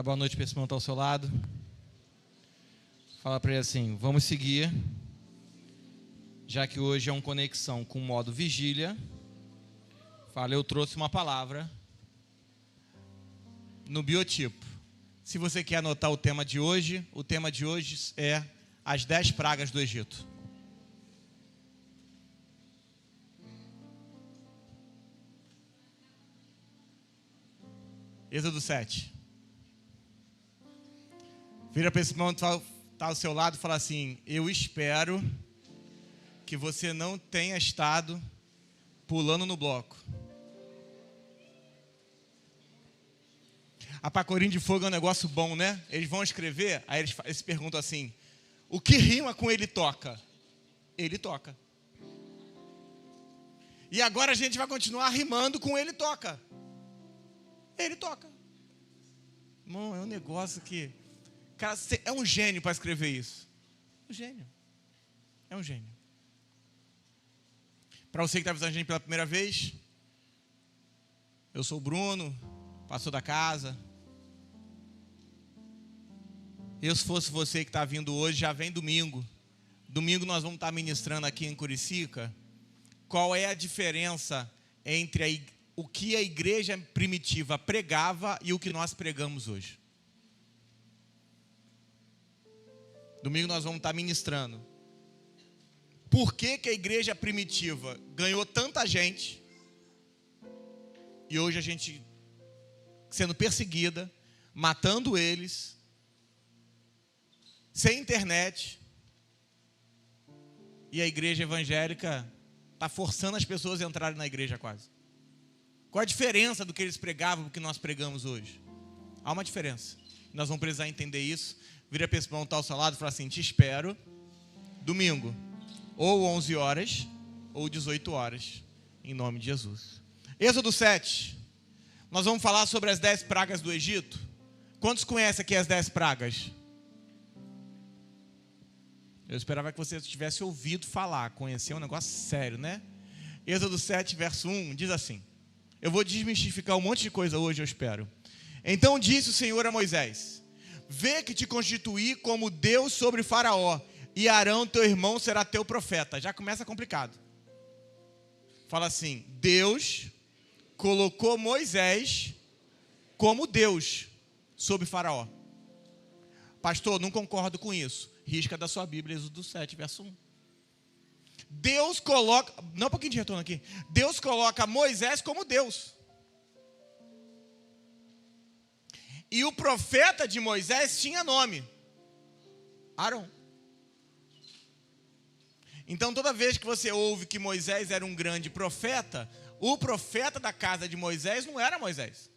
Boa noite para esse irmão que está ao seu lado. Fala para ele assim: vamos seguir, já que hoje é uma conexão com o modo vigília. Fala, eu trouxe uma palavra no biotipo. Se você quer anotar o tema de hoje é as 10 pragas do Egito. Êxodo 7. Vira para esse irmão que está ao seu lado e fala assim: eu espero que você não tenha estado pulando no bloco. A pacorinha de fogo é um negócio bom, né? Eles vão escrever, aí eles perguntam assim: o que rima com ele toca? Ele toca. E agora a gente vai continuar rimando com ele toca. Ele toca. Irmão, é um negócio que... Cara, você é um gênio para escrever isso. Um gênio. É um gênio. Para você que está visitando a gente pela primeira vez, eu sou o Bruno, pastor da casa. Se fosse você que está vindo hoje, já vem domingo. Domingo nós vamos estar ministrando aqui em Curicica. Qual é a diferença entre o que a igreja primitiva pregava e o que nós pregamos hoje? Domingo nós vamos estar ministrando. Por que a igreja primitiva ganhou tanta gente e hoje a gente sendo perseguida, matando eles, sem internet, e a igreja evangélica está forçando as pessoas a entrarem na igreja quase? Qual a diferença do que eles pregavam do que nós pregamos hoje? Há uma diferença. Nós vamos precisar entender isso. Vira para esse irmão que está ao seu lado e fala assim: te espero domingo, ou 11 horas, ou 18 horas, em nome de Jesus. Êxodo 7, nós vamos falar sobre as 10 pragas do Egito. Quantos conhecem aqui as 10 pragas? Eu esperava que você tivesse ouvido falar, conhecer um negócio sério, né? Êxodo 7, verso 1, diz assim: eu vou desmistificar um monte de coisa hoje, eu espero. Então disse o Senhor a Moisés: vê que te constituí como Deus sobre Faraó, e Arão, teu irmão, será teu profeta. Já começa complicado. Fala assim: Deus colocou Moisés como Deus sobre Faraó. Pastor, não concordo com isso. Risca da sua Bíblia, Êxodo 7, verso 1. Deus coloca... Não, um pouquinho de retorno aqui. Deus coloca Moisés como Deus. E o profeta de Moisés tinha nome: Arão. Então, toda vez que você ouve que Moisés era um grande profeta, o profeta da casa de Moisés não era Moisés.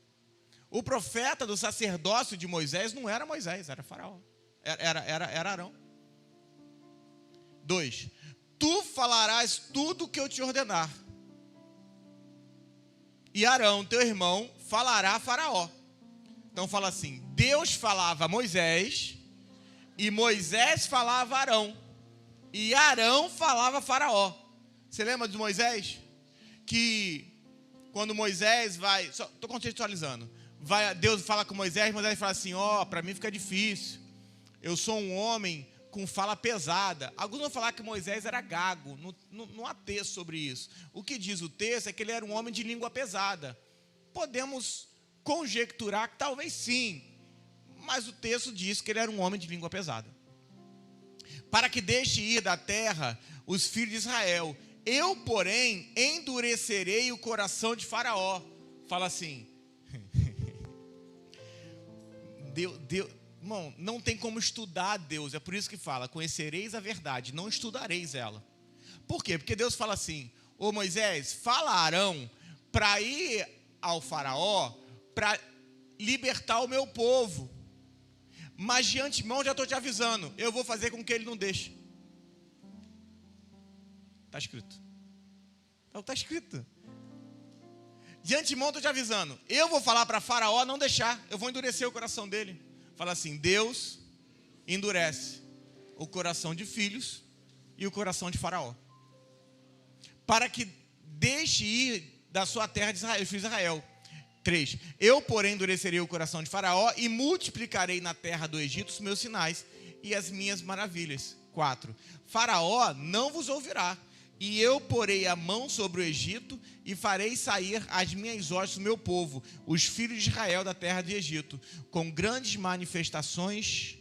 O profeta do sacerdócio de Moisés não era Moisés, era Faraó. Era Arão. 2. Tu falarás tudo o que eu te ordenar. E Arão, teu irmão, falará a Faraó. Então fala assim: Deus falava a Moisés, e Moisés falava a Arão, e Arão falava a Faraó. Você lembra de Moisés? Que quando Moisés vai... Estou contextualizando. Deus fala com Moisés fala assim: para mim fica difícil. Eu sou um homem com fala pesada. Alguns vão falar que Moisés era gago. Não há texto sobre isso. O que diz o texto é que ele era um homem de língua pesada. Podemos conjecturar que talvez sim, mas o texto diz que ele era um homem de língua pesada. Para que deixe ir da terra os filhos de Israel. Eu, porém, endurecerei o coração de Faraó. Fala assim. Irmão, não tem como estudar Deus. É por isso que fala: conhecereis a verdade, não estudareis ela. Por quê? Porque Deus fala assim: ô Moisés, fala a Arão para ir ao Faraó, para libertar o meu povo. Mas de antemão já estou te avisando, eu vou fazer com que ele não deixe. Está escrito. Está escrito. De antemão estou te avisando, eu vou falar para Faraó não deixar, eu vou endurecer o coração dele. Fala assim: Deus endurece o coração de filhos e o coração de Faraó, para que deixe ir da sua terra de Israel, os filhos de Israel. 3. Eu, porém, endurecerei o coração de Faraó e multiplicarei na terra do Egito os meus sinais e as minhas maravilhas. 4. Faraó não vos ouvirá, e eu porei a mão sobre o Egito e farei sair as minhas hostes do meu povo, os filhos de Israel da terra de Egito, com grandes manifestações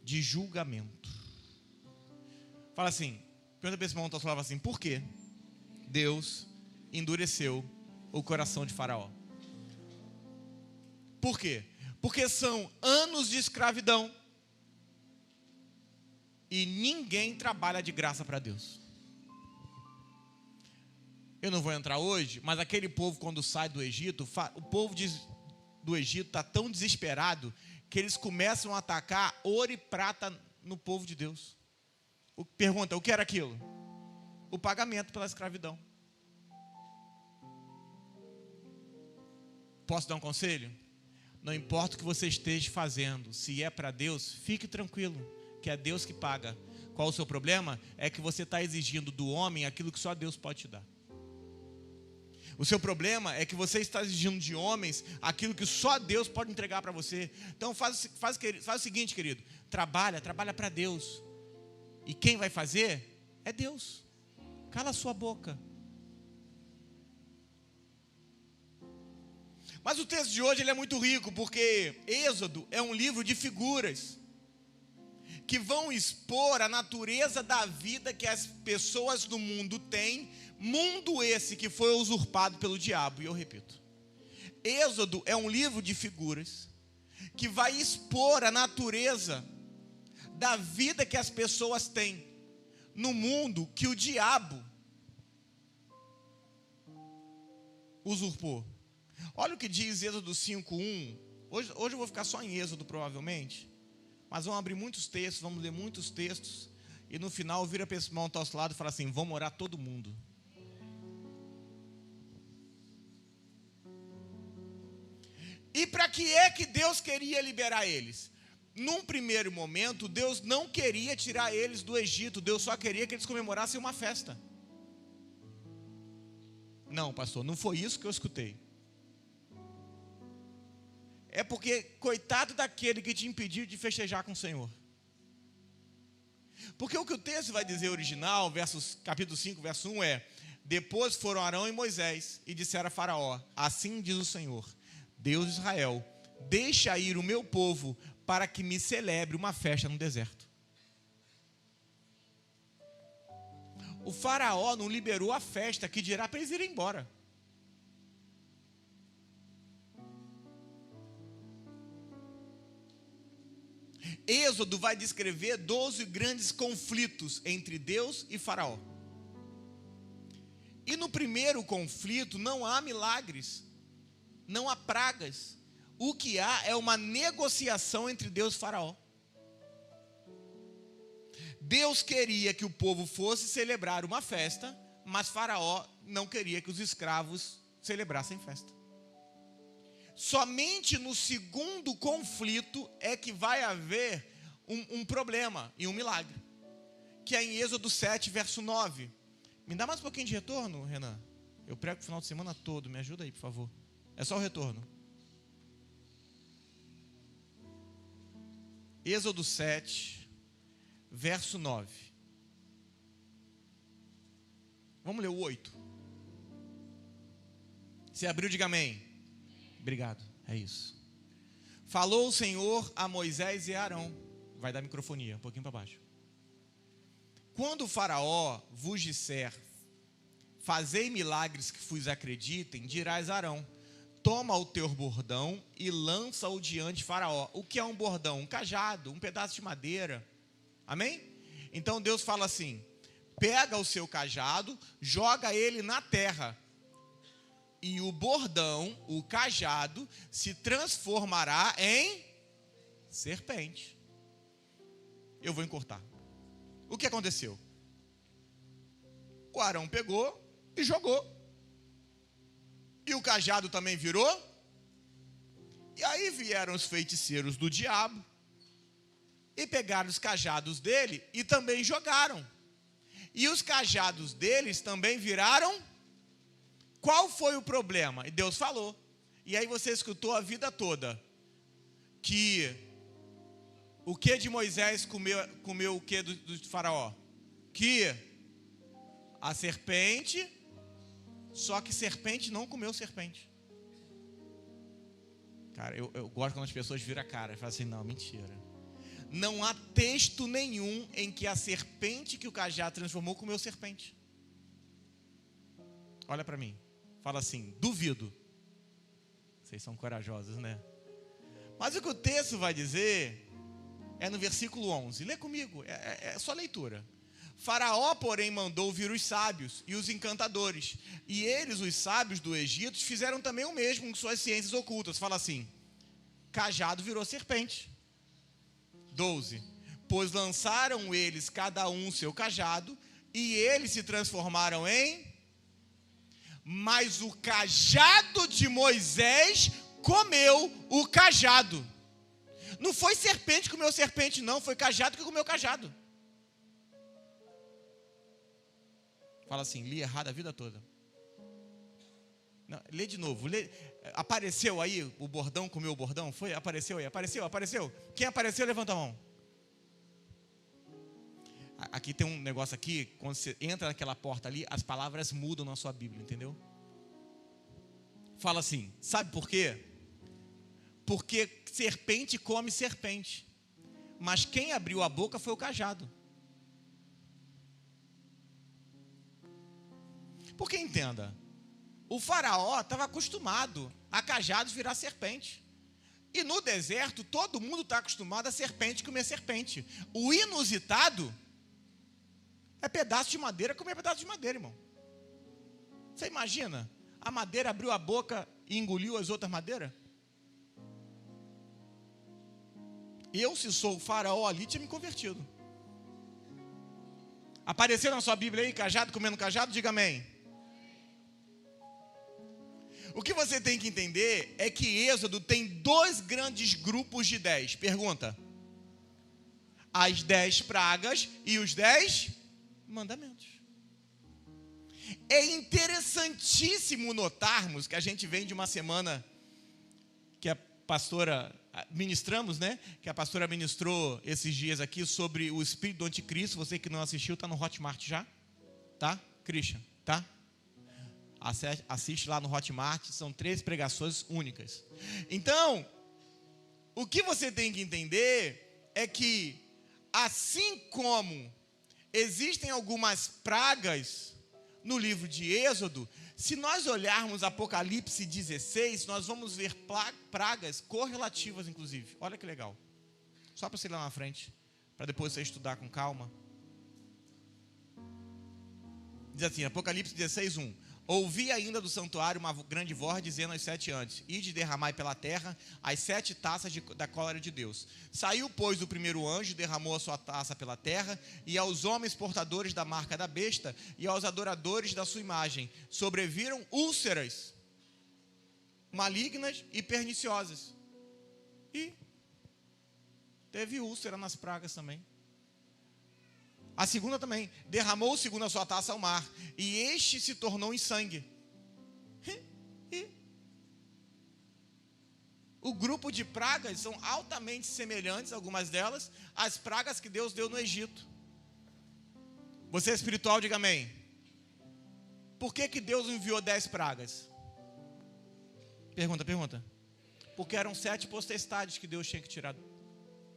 de julgamento. Fala assim, pergunta para esse irmão, falava assim, por que Deus endureceu o coração de Faraó? Por quê? Porque são anos de escravidão e ninguém trabalha de graça para Deus. Eu não vou entrar hoje, mas aquele povo quando sai do Egito, o povo do Egito está tão desesperado que eles começam a atacar ouro e prata no povo de Deus. Pergunta, o que era aquilo? O pagamento pela escravidão. Posso dar um conselho? Não importa o que você esteja fazendo, se é para Deus, fique tranquilo, que é Deus que paga. Qual o seu problema? É que você está exigindo do homem aquilo que só Deus pode te dar. O seu problema é que você está exigindo de homens aquilo que só Deus pode entregar para você. Então faz o seguinte, querido, trabalha para Deus. E quem vai fazer é Deus. Cala a sua boca. Mas o texto de hoje ele é muito rico, porque Êxodo é um livro de figuras que vão expor a natureza da vida que as pessoas do mundo têm, mundo esse que foi usurpado pelo diabo. E eu repito, Êxodo é um livro de figuras que vai expor a natureza da vida que as pessoas têm no mundo que o diabo usurpou. Olha o que diz Êxodo 5:1. Hoje eu vou ficar só em Êxodo provavelmente, mas vamos abrir muitos textos, vamos ler muitos textos, e no final vira para esse irmão ao nosso lado e fala assim, vamos orar todo mundo. E para que é que Deus queria liberar eles? Num primeiro momento, Deus não queria tirar eles do Egito, Deus só queria que eles comemorassem uma festa. Não, pastor, não foi isso que eu escutei. É porque, coitado daquele que te impediu de festejar com o Senhor. Porque o que o texto vai dizer original, capítulo 5, verso 1 é: depois foram Arão e Moisés e disseram a Faraó, assim diz o Senhor, Deus de Israel, deixa ir o meu povo para que me celebre uma festa no deserto. O Faraó não liberou a festa, que dirá para eles irem embora. Êxodo vai descrever 12 grandes conflitos entre Deus e Faraó. E no primeiro conflito não há milagres, não há pragas. O que há é uma negociação entre Deus e Faraó. Deus queria que o povo fosse celebrar uma festa, mas Faraó não queria que os escravos celebrassem festa. Somente no segundo conflito é que vai haver um problema e um milagre, que é em Êxodo 7, verso 9. Me dá mais um pouquinho de retorno, Renan? Eu prego o final de semana todo, me ajuda aí, por favor. É só o retorno. Êxodo 7, verso 9. Vamos ler o 8. Se abriu, diga amém. Obrigado, é isso. Falou o Senhor a Moisés e a Arão. Vai dar microfonia, um pouquinho para baixo. Quando o Faraó vos disser, fazei milagres que vos acreditem, dirás a Arão, toma o teu bordão e lança-o diante de Faraó. O que é um bordão? Um cajado, um pedaço de madeira. Amém? Então Deus fala assim, pega o seu cajado, joga ele na terra. E o bordão, o cajado, se transformará em serpente. Eu vou encurtar. O que aconteceu? O Arão pegou e jogou. E o cajado também virou. E aí vieram os feiticeiros do diabo e pegaram os cajados dele e também jogaram. E os cajados deles também viraram. Qual foi o problema? E Deus falou, E aí você escutou a vida toda que o que de Moisés comeu o que do faraó? Que a serpente, só que serpente não comeu serpente. Cara, eu gosto quando as pessoas viram a cara e falam assim, não, mentira. Não há texto nenhum em que a serpente que o cajado transformou comeu serpente. Olha para mim, fala assim, duvido. Vocês são corajosos, né? Mas o que o texto vai dizer é no versículo 11. Lê comigo, é só leitura. Faraó, porém, mandou vir os sábios e os encantadores. E eles, os sábios do Egito, fizeram também o mesmo com suas ciências ocultas. Fala assim, cajado virou serpente. 12. Pois lançaram eles cada um seu cajado, e eles se transformaram em... Mas o cajado de Moisés comeu o cajado. Não foi serpente que comeu serpente, não. Foi cajado que comeu cajado. Fala assim, li errado a vida toda. Não, lê de novo. Apareceu aí o bordão, comeu o bordão? Foi? Apareceu aí? Apareceu? Quem apareceu, levanta a mão. Aqui tem um negócio aqui, quando você entra naquela porta ali, as palavras mudam na sua Bíblia, entendeu? Fala assim, sabe por quê? Porque serpente come serpente, mas quem abriu a boca foi o cajado. Porque entenda, o faraó estava acostumado a cajados virar serpente. E no deserto, todo mundo está acostumado a serpente comer serpente. O inusitado é pedaço de madeira comer pedaço de madeira, irmão. Você imagina? A madeira abriu a boca e engoliu as outras madeiras? Eu, se sou o faraó ali, tinha me convertido. Apareceu na sua Bíblia aí, cajado comendo cajado? Diga amém. O que você tem que entender é que Êxodo tem 2 grandes grupos de 10. Pergunta. As 10 pragas e os 10 mandamentos. É interessantíssimo notarmos que a gente vem de uma semana que a pastora ministramos, né? Que a pastora ministrou esses dias aqui sobre o espírito do anticristo. Você que não assistiu, está no Hotmart já, tá? Christian, tá? Assiste lá no Hotmart, são 3 pregações únicas. Então, o que você tem que entender é que, assim como existem algumas pragas no livro de Êxodo, se nós olharmos Apocalipse 16, nós vamos ver pragas correlativas, inclusive. Olha que legal. Só para você ir lá na frente, para depois você estudar com calma. Diz assim, Apocalipse 16, 1. Ouvi ainda do santuário uma grande voz dizendo aos 7 anjos: ide derramai pela terra as 7 taças da cólera de Deus. Saiu, pois, o primeiro anjo, derramou a sua taça pela terra, e aos homens portadores da marca da besta e aos adoradores da sua imagem sobreviram úlceras malignas e perniciosas. E teve úlcera nas pragas também. A segunda também, derramou segundo a sua taça ao mar, e este se tornou em sangue. O grupo de pragas são altamente semelhantes, algumas delas, às pragas que Deus deu no Egito. Você é espiritual, diga amém. Por que Deus enviou 10 pragas? Pergunta. Porque eram 7 potestades que Deus tinha que tirar,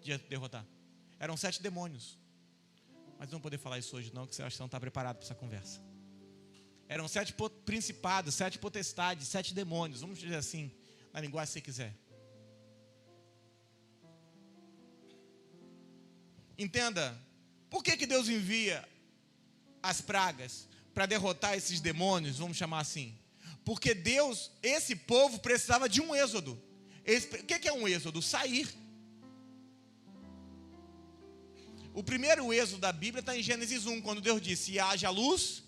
de derrotar. Eram 7 demônios. Mas não vou poder falar isso hoje não, porque você acha que você não está preparado para essa conversa. Eram 7 principados, 7 potestades, 7 demônios, vamos dizer assim, na linguagem que você quiser. Entenda, por que Deus envia as pragas? Para derrotar esses demônios, vamos chamar assim. Porque Deus, esse povo precisava de um êxodo. O que é um êxodo? Sair. O primeiro êxodo da Bíblia está em Gênesis 1, quando Deus disse: e haja luz,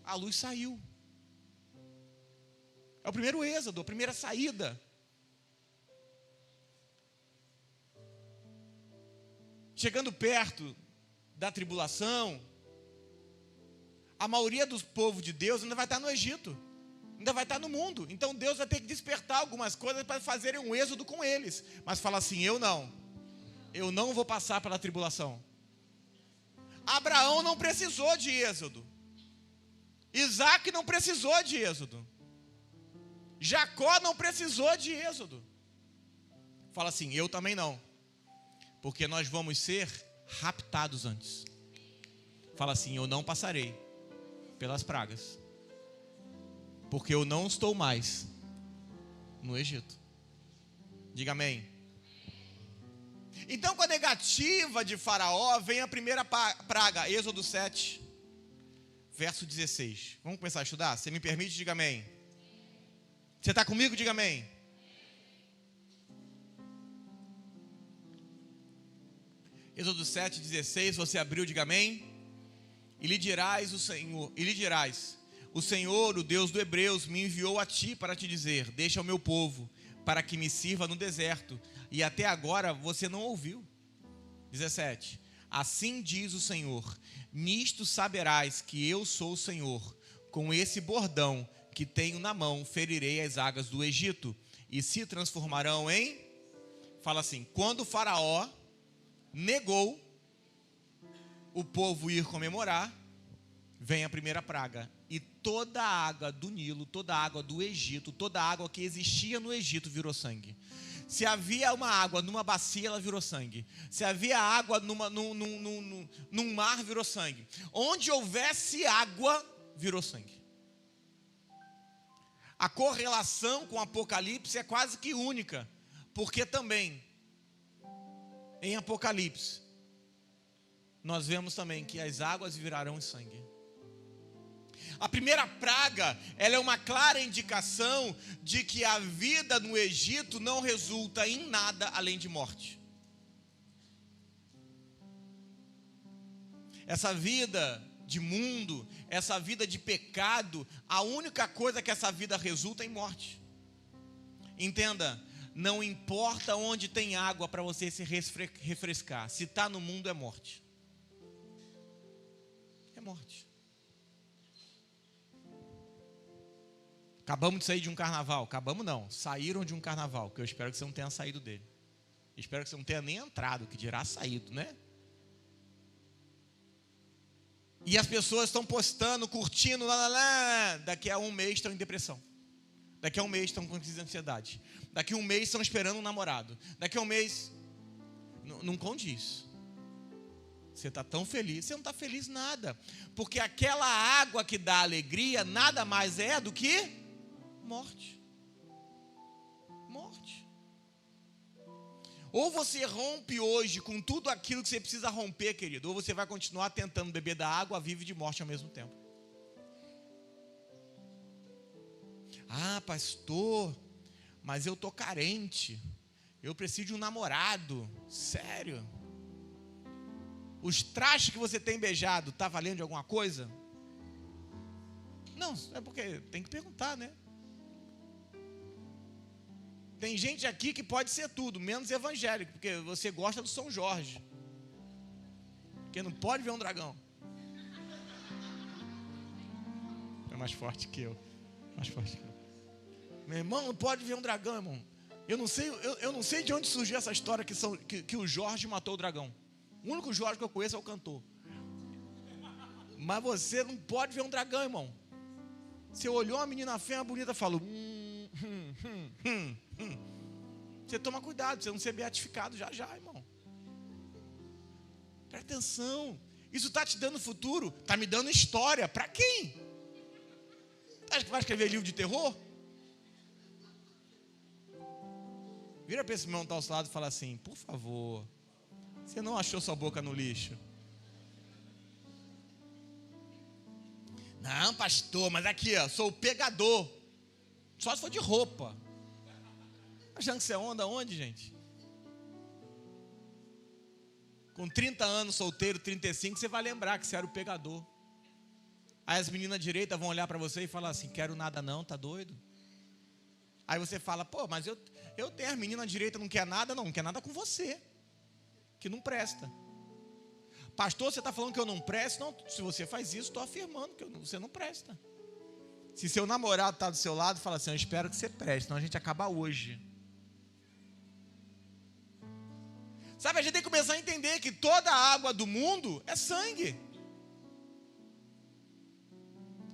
a luz saiu. É o primeiro êxodo, a primeira saída. Chegando perto da tribulação, a maioria dos povos de Deus ainda vai estar no Egito. Ainda vai estar no mundo. Então Deus vai ter que despertar algumas coisas para fazerem um êxodo com eles. Mas fala assim, eu não vou passar pela tribulação. Abraão não precisou de êxodo. Isaac não precisou de êxodo. Jacó não precisou de êxodo. Fala assim, eu também não. Porque nós vamos ser raptados antes. Fala assim, eu não passarei pelas pragas. Porque eu não estou mais no Egito. Diga amém. Então com a negativa de Faraó, vem a primeira praga, Êxodo 7, verso 16. Vamos começar a estudar? Você me permite? Diga amém. Você está comigo? Diga amém. Êxodo 7, 16, você abriu, diga amém. E lhe dirás, o Senhor, o Deus do Hebreus, me enviou a ti para te dizer, deixa o meu povo, para que me sirva no deserto, e até agora você não ouviu. 17, assim diz o Senhor, nisto saberás que eu sou o Senhor, com esse bordão que tenho na mão, ferirei as águas do Egito, e se transformarão em, fala assim, quando o Faraó negou o povo ir comemorar, vem a primeira praga, e toda a água do Nilo, toda a água do Egito, toda a água que existia no Egito virou sangue. Se havia uma água numa bacia, ela virou sangue. Se havia água num mar, virou sangue. Onde houvesse água, virou sangue. A correlação com o Apocalipse é quase que única, porque também, em Apocalipse, nós vemos também que as águas virarão em sangue. A primeira praga, ela é uma clara indicação de que a vida no Egito não resulta em nada além de morte. Essa vida de mundo, essa vida de pecado, a única coisa que essa vida resulta é em morte. Entenda, não importa onde tem água para você se refrescar, se está no mundo é morte. É morte. Acabamos de sair de um carnaval. Acabamos não, saíram de um carnaval, que eu espero que você não tenha saído dele. Espero que você não tenha nem entrado, que dirá saído, né? E as pessoas estão postando, curtindo, daqui a um mês estão em depressão. Daqui a um mês estão com crise de ansiedade. Daqui a um mês estão esperando um namorado. Daqui a um mês, não condiz. Você está tão feliz, você não está feliz nada. Porque aquela água que dá alegria, nada mais é do que morte. Morte. Ou você rompe hoje com tudo aquilo que você precisa romper, querido, ou você vai continuar tentando beber da água viva e de morte ao mesmo tempo. Ah, pastor, mas eu estou carente, eu preciso de um namorado, sério? Os trastes que você tem beijado, está valendo de alguma coisa? Não, é porque tem que perguntar, né? Tem gente aqui que pode ser tudo, menos evangélico, porque você gosta do São Jorge. Porque não pode ver um dragão. É mais forte que eu. Mais forte que eu. Meu irmão, não pode ver um dragão, irmão. Eu não sei de onde surgiu essa história que o Jorge matou o dragão. O único Jorge que eu conheço é o cantor. Mas você não pode ver um dragão, irmão. Você olhou uma menina feia, bonita, falou... Você toma cuidado, você não ser beatificado já, irmão. Presta atenção. Isso está te dando futuro, está me dando história. Para quem? Acha que vai escrever livro de terror? Vira para esse irmão que está ao seu lado e fala assim: por favor, você não achou sua boca no lixo? Não, pastor, mas aqui, ó, sou o pegador. Só se for de roupa. Achando que você onda onde, gente? Com 30 anos solteiro, 35, você vai lembrar que você era o pegador. Aí as meninas direitas vão olhar para você e falar assim: quero nada não, tá doido? Aí você fala: pô, mas eu tenho as meninas direitas, não quer nada com você, que não presta. Pastor, você está falando que eu não presto? Não, se você faz isso, estou afirmando que você não presta. Se seu namorado está do seu lado, fala assim: eu espero que você preste, senão a gente acaba hoje. Sabe, a gente tem que começar a entender que toda a água do mundo é sangue.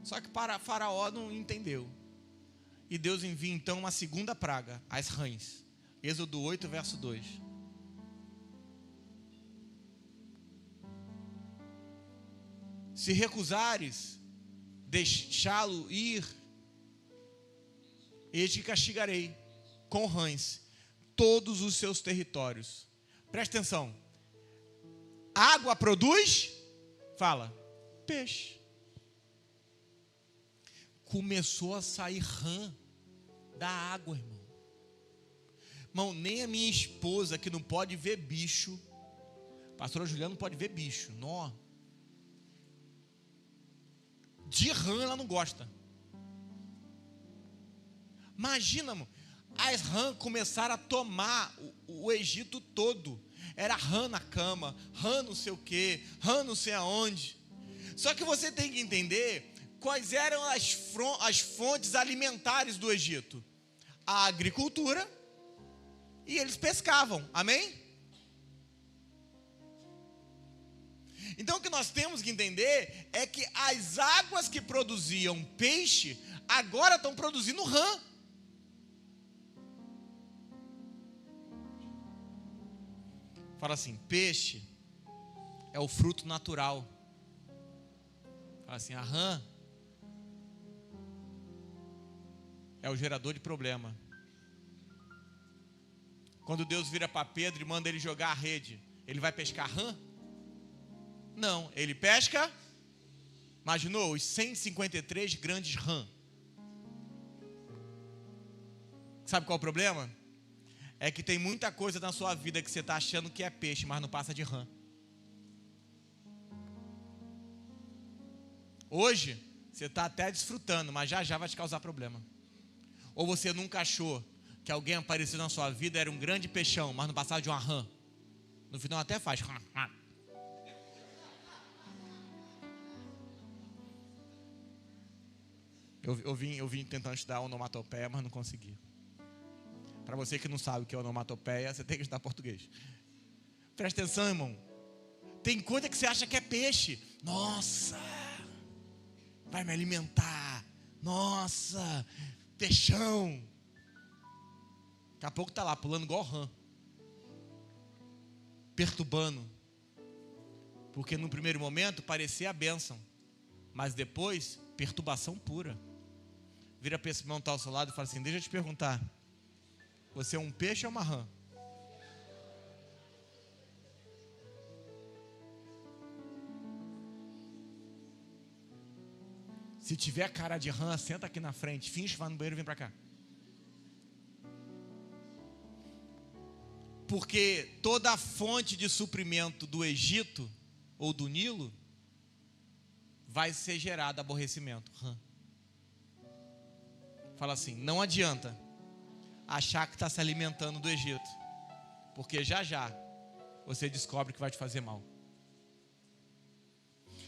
Só que Faraó não entendeu. E Deus envia então uma segunda praga, as rãs. Êxodo 8, verso 2. Se recusares deixá-lo ir, eis que castigarei com rãs todos os seus territórios. Presta atenção. Água produz, fala, peixe. Começou a sair rã da água, irmão. Irmão, nem a minha esposa, que não pode ver bicho, pastora Juliana não pode ver bicho, nó. De rã ela não gosta. Imagina, irmão, as rãs começaram a tomar o Egito todo. Era rã na cama, rã não sei o que, rã não sei aonde. Só que você tem que entender quais eram as fontes alimentares do Egito. A agricultura, e eles pescavam, amém? Então o que nós temos que entender é que as águas que produziam peixe, agora estão produzindo rã. Fala assim, peixe é o fruto natural. Fala assim, a rã é o gerador de problema. Quando Deus vira para Pedro e manda ele jogar a rede, ele vai pescar rã? Não, ele pesca, imaginou, os 153 grandes rã. Sabe qual é o problema? É que tem muita coisa na sua vida que você está achando que é peixe, mas não passa de rã. Hoje, você está até desfrutando, mas já vai te causar problema. Ou você nunca achou que alguém apareceu na sua vida, era um grande peixão, mas não passava de uma rã. No final até faz. Eu vim tentando estudar onomatopeia, mas não consegui. Para você que não sabe o que é onomatopeia, você tem que estudar português. Presta atenção, irmão. Tem coisa que você acha que é peixe. Nossa, vai me alimentar. Nossa, peixão. Daqui a pouco tá lá, pulando igual rã. Perturbando. Porque no primeiro momento parecia a bênção. Mas depois, perturbação pura. Vira para esse irmão que está ao seu lado e fala assim: deixa eu te perguntar. Você é um peixe ou uma rã? Se tiver cara de rã, senta aqui na frente, finge que vai no banheiro e vem para cá. Porque toda a fonte de suprimento do Egito ou do Nilo vai ser gerada aborrecimento. Rã. Fala assim, não adianta achar que está se alimentando do Egito, porque já você descobre que vai te fazer mal.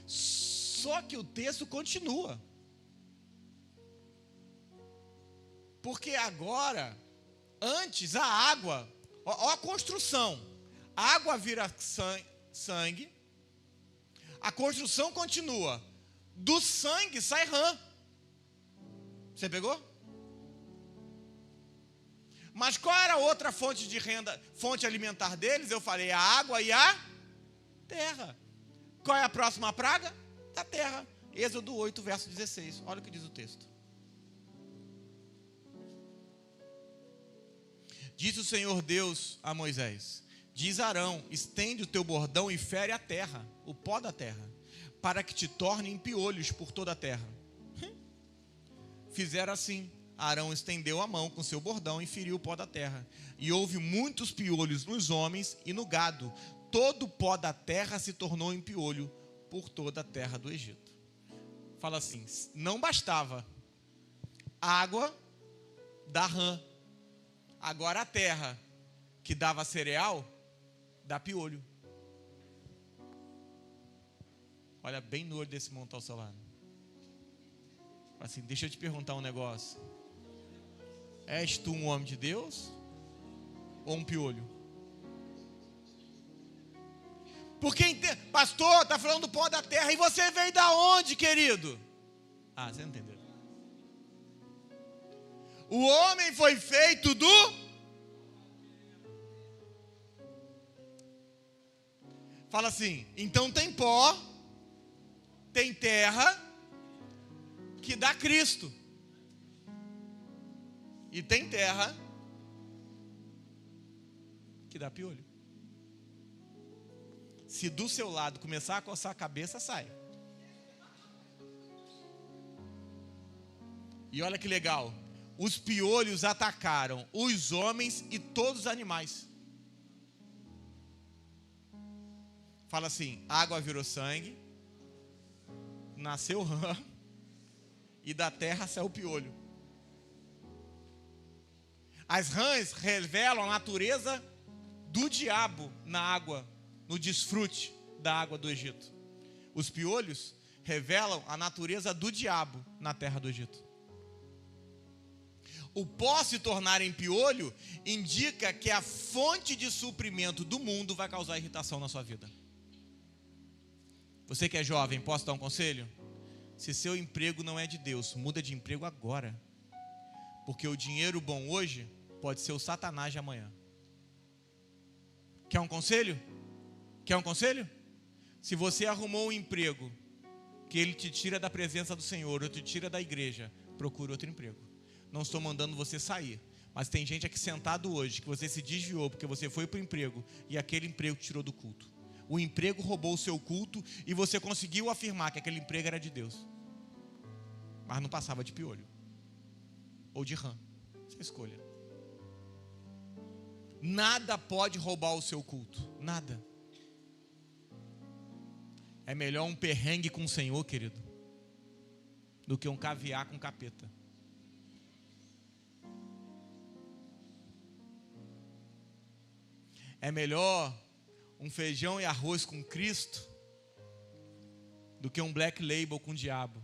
Só que o texto continua, porque agora, antes a água, ó a construção, a água vira sangue, a construção continua, do sangue sai rã. Você pegou? Mas qual era a outra fonte de renda, fonte alimentar deles? Eu falei, a água e a terra. Qual é a próxima praga? Da terra. Êxodo 8, verso 16. Olha o que diz o texto. Disse o Senhor Deus a Moisés: diz Arão, estende o teu bordão e fere a terra, o pó da terra, para que te torne em piolhos por toda a terra. Fizeram assim. Arão estendeu a mão com seu bordão e feriu o pó da terra. E houve muitos piolhos nos homens e no gado. Todo o pó da terra se tornou em piolho por toda a terra do Egito. Fala assim, não bastava água da rã. Agora a terra que dava cereal, dá piolho. Olha bem no olho desse irmão que está ao seu lado. Assim, deixa eu te perguntar um negócio. És tu um homem de Deus ou um piolho? Porque, pastor, está falando do pó da terra. E você veio da onde, querido? Ah, você não entendeu. O homem foi feito do... Fala assim, então tem pó, tem terra, que dá Cristo. E tem terra, que dá piolho. Se do seu lado começar a coçar a cabeça, sai. E olha que legal. Os piolhos atacaram os homens e todos os animais. Fala assim, água virou sangue, nasceu rã, e da terra saiu o piolho. As rãs revelam a natureza do diabo na água, no desfrute da água do Egito. Os piolhos revelam a natureza do diabo na terra do Egito. O pó se tornar em piolho indica que a fonte de suprimento do mundo vai causar irritação na sua vida. Você que é jovem, posso dar um conselho? Se seu emprego não é de Deus, muda de emprego agora. Porque o dinheiro bom hoje pode ser o Satanás de amanhã. Quer um conselho? Quer um conselho? Se você arrumou um emprego que ele te tira da presença do Senhor, ou te tira da igreja, procure outro emprego. Não estou mandando você sair, mas tem gente aqui sentado hoje que você se desviou porque você foi para o emprego e aquele emprego te tirou do culto. O emprego roubou o seu culto e você conseguiu afirmar que aquele emprego era de Deus, mas não passava de piolho ou de rã. Você escolha. Nada pode roubar o seu culto, nada. É melhor um perrengue com o Senhor, querido, do que um caviar com capeta. É melhor um feijão e arroz com Cristo do que um black label com o diabo.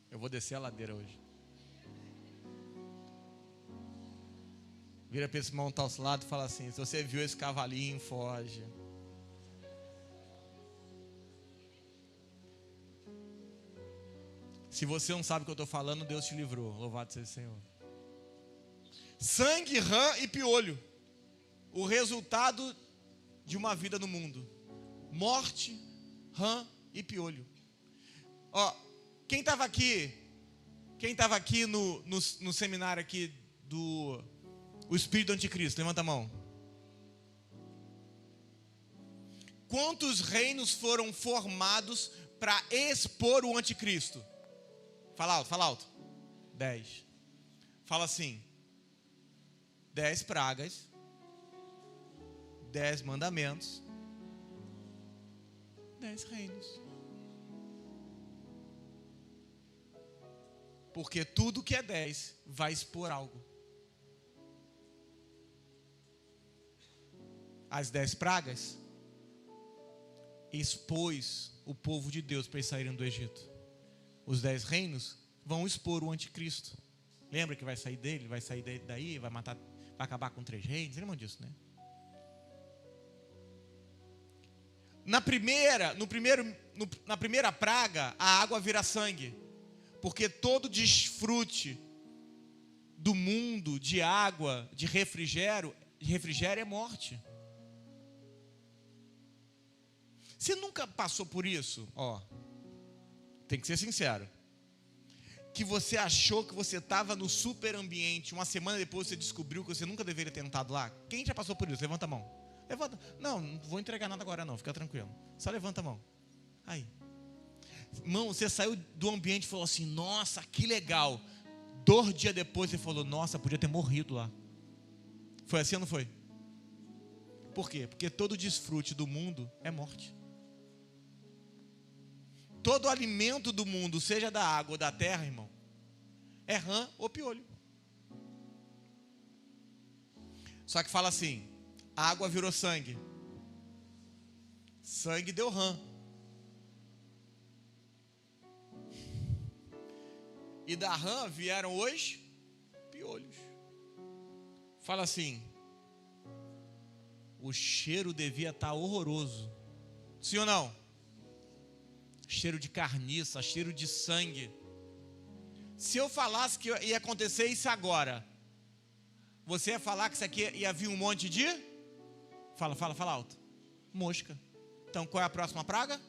Eu vou descer a ladeira hoje. Vira para esse irmão ao seu lado e fala assim: se você viu esse cavalinho, foge. Se você não sabe o que eu estou falando, Deus te livrou. Louvado seja o Senhor. Sangue, rã e piolho. O resultado de uma vida no mundo. Morte, rã e piolho. Ó, quem estava aqui no seminário aqui do o Espírito do Anticristo? Levanta a mão. Quantos reinos foram formados para expor o Anticristo? Fala alto, fala alto. 10. Fala assim: 10 pragas, 10 mandamentos, 10 reinos. Porque tudo que é 10 vai expor algo. As 10 pragas expôs o povo de Deus para eles saírem do Egito. Os 10 reinos vão expor o anticristo. Lembra que vai sair dele, vai sair daí, vai matar, vai acabar com 3 reinos. Lembram disso, né? Na primeira praga, a água vira sangue. Porque todo desfrute do mundo de água, de refrigério é morte. Você nunca passou por isso? Ó, tem que ser sincero. Que você achou que você estava no super ambiente, uma semana depois você descobriu que você nunca deveria ter entrado lá? Quem já passou por isso? Levanta a mão. Levanta. Não vou entregar nada agora não, fica tranquilo. Só levanta a mão. Aí. Irmão, você saiu do ambiente e falou assim: nossa, que legal. 2 dias depois você falou: nossa, podia ter morrido lá. Foi assim ou não foi? Por quê? Porque todo desfrute do mundo é morte. Todo alimento do mundo, seja da água ou da terra, irmão, é rã ou piolho. Só que fala assim: a água virou sangue. Sangue deu rã. e da rã vieram os piolhos. Fala assim, o cheiro devia estar horroroso. Sim ou não? Cheiro de carniça, cheiro de sangue. Se eu falasse que ia acontecer isso agora, você ia falar que isso aqui ia vir um monte de... Fala alto. Mosca. Então qual é a próxima praga?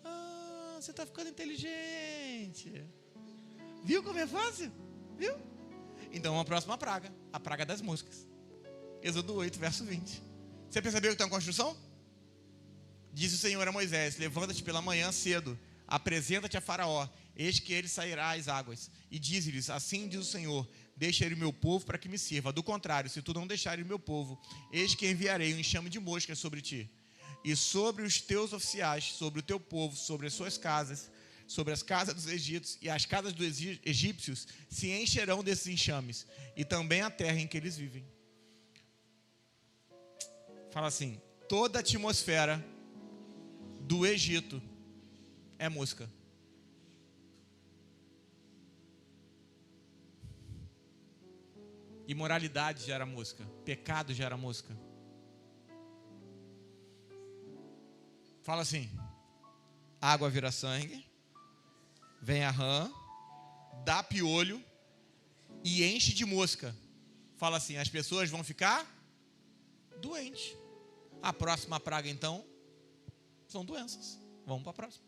Ah, você está ficando inteligente. Viu como é fácil? Viu? Então a próxima praga, a praga das moscas. Êxodo 8, verso 20. Você percebeu que está em construção? Disse o Senhor a Moisés: levanta-te pela manhã cedo, apresenta-te a Faraó, eis que ele sairá às águas. E diz-lhes: assim diz o Senhor, deixa ir o meu povo para que me sirva. Do contrário, se tu não deixares o meu povo, eis que enviarei um enxame de moscas sobre ti, e sobre os teus oficiais, sobre o teu povo, sobre as suas casas, sobre as casas dos egípcios, e as casas dos egípcios se encherão desses enxames, e também a terra em que eles vivem. Fala assim, toda a atmosfera do Egito é mosca. Imoralidade gera mosca, pecado gera mosca. Fala assim, água vira sangue, vem a rã, dá piolho e enche de mosca. Fala assim, as pessoas vão ficar doentes. A próxima praga então são doenças. Vamos para a próxima.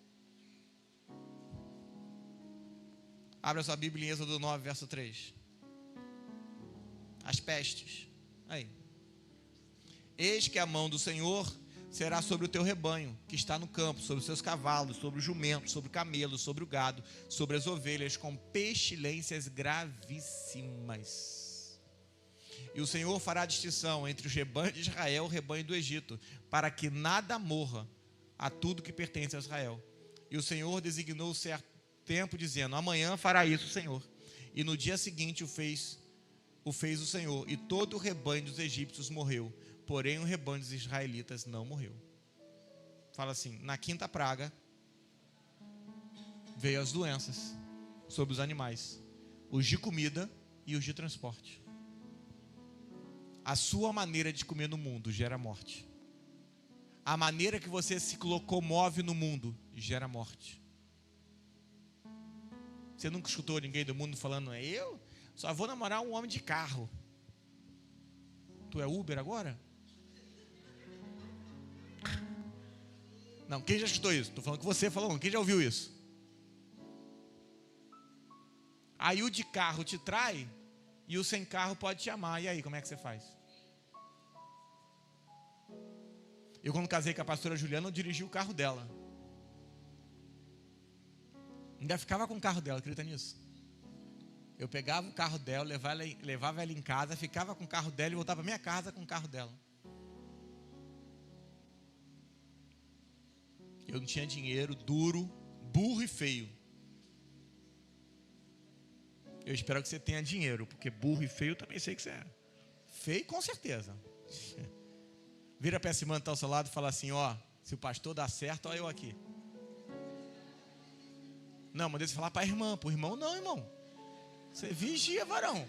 Abra sua Bíblia em Êxodo 9, verso 3. As pestes. Aí. Eis que a mão do Senhor será sobre o teu rebanho, que está no campo, sobre os seus cavalos, sobre o jumento, sobre o camelo, sobre o gado, sobre as ovelhas, com pestilências gravíssimas. E o Senhor fará distinção entre os rebanhos de Israel e o rebanho do Egito, para que nada morra a tudo que pertence a Israel. E o Senhor designou certo tempo, dizendo: amanhã fará isso o Senhor. E no dia seguinte o fez o Senhor, e todo o rebanho dos egípcios morreu, porém o rebanho dos israelitas não morreu. Fala assim, na quinta praga veio as doenças sobre os animais, os de comida e os de transporte. A sua maneira de comer no mundo gera morte. A maneira que você se locomove no mundo gera morte. Você nunca escutou ninguém do mundo falando: eu só vou namorar um homem de carro. Tu é Uber agora? Não, quem já escutou isso? Estou falando que você falou, quem já ouviu isso? Aí o de carro te trai e o sem carro pode te amar. E aí, como é que você faz? Eu, quando casei com a pastora Juliana, eu dirigi o carro dela. Ainda ficava com o carro dela, acredita nisso? Eu pegava o carro dela, levava ela em casa, ficava com o carro dela e voltava para minha casa com o carro dela. Eu não tinha dinheiro, duro, burro e feio. Eu espero que você tenha dinheiro, porque burro e feio também sei que você é. Feio com certeza. Vira para esse mano que está ao seu lado e fala assim: ó, se o pastor dá certo, ó eu aqui. Não, mandei você falar para a irmã, para o irmão não, irmão. Você vigia, varão.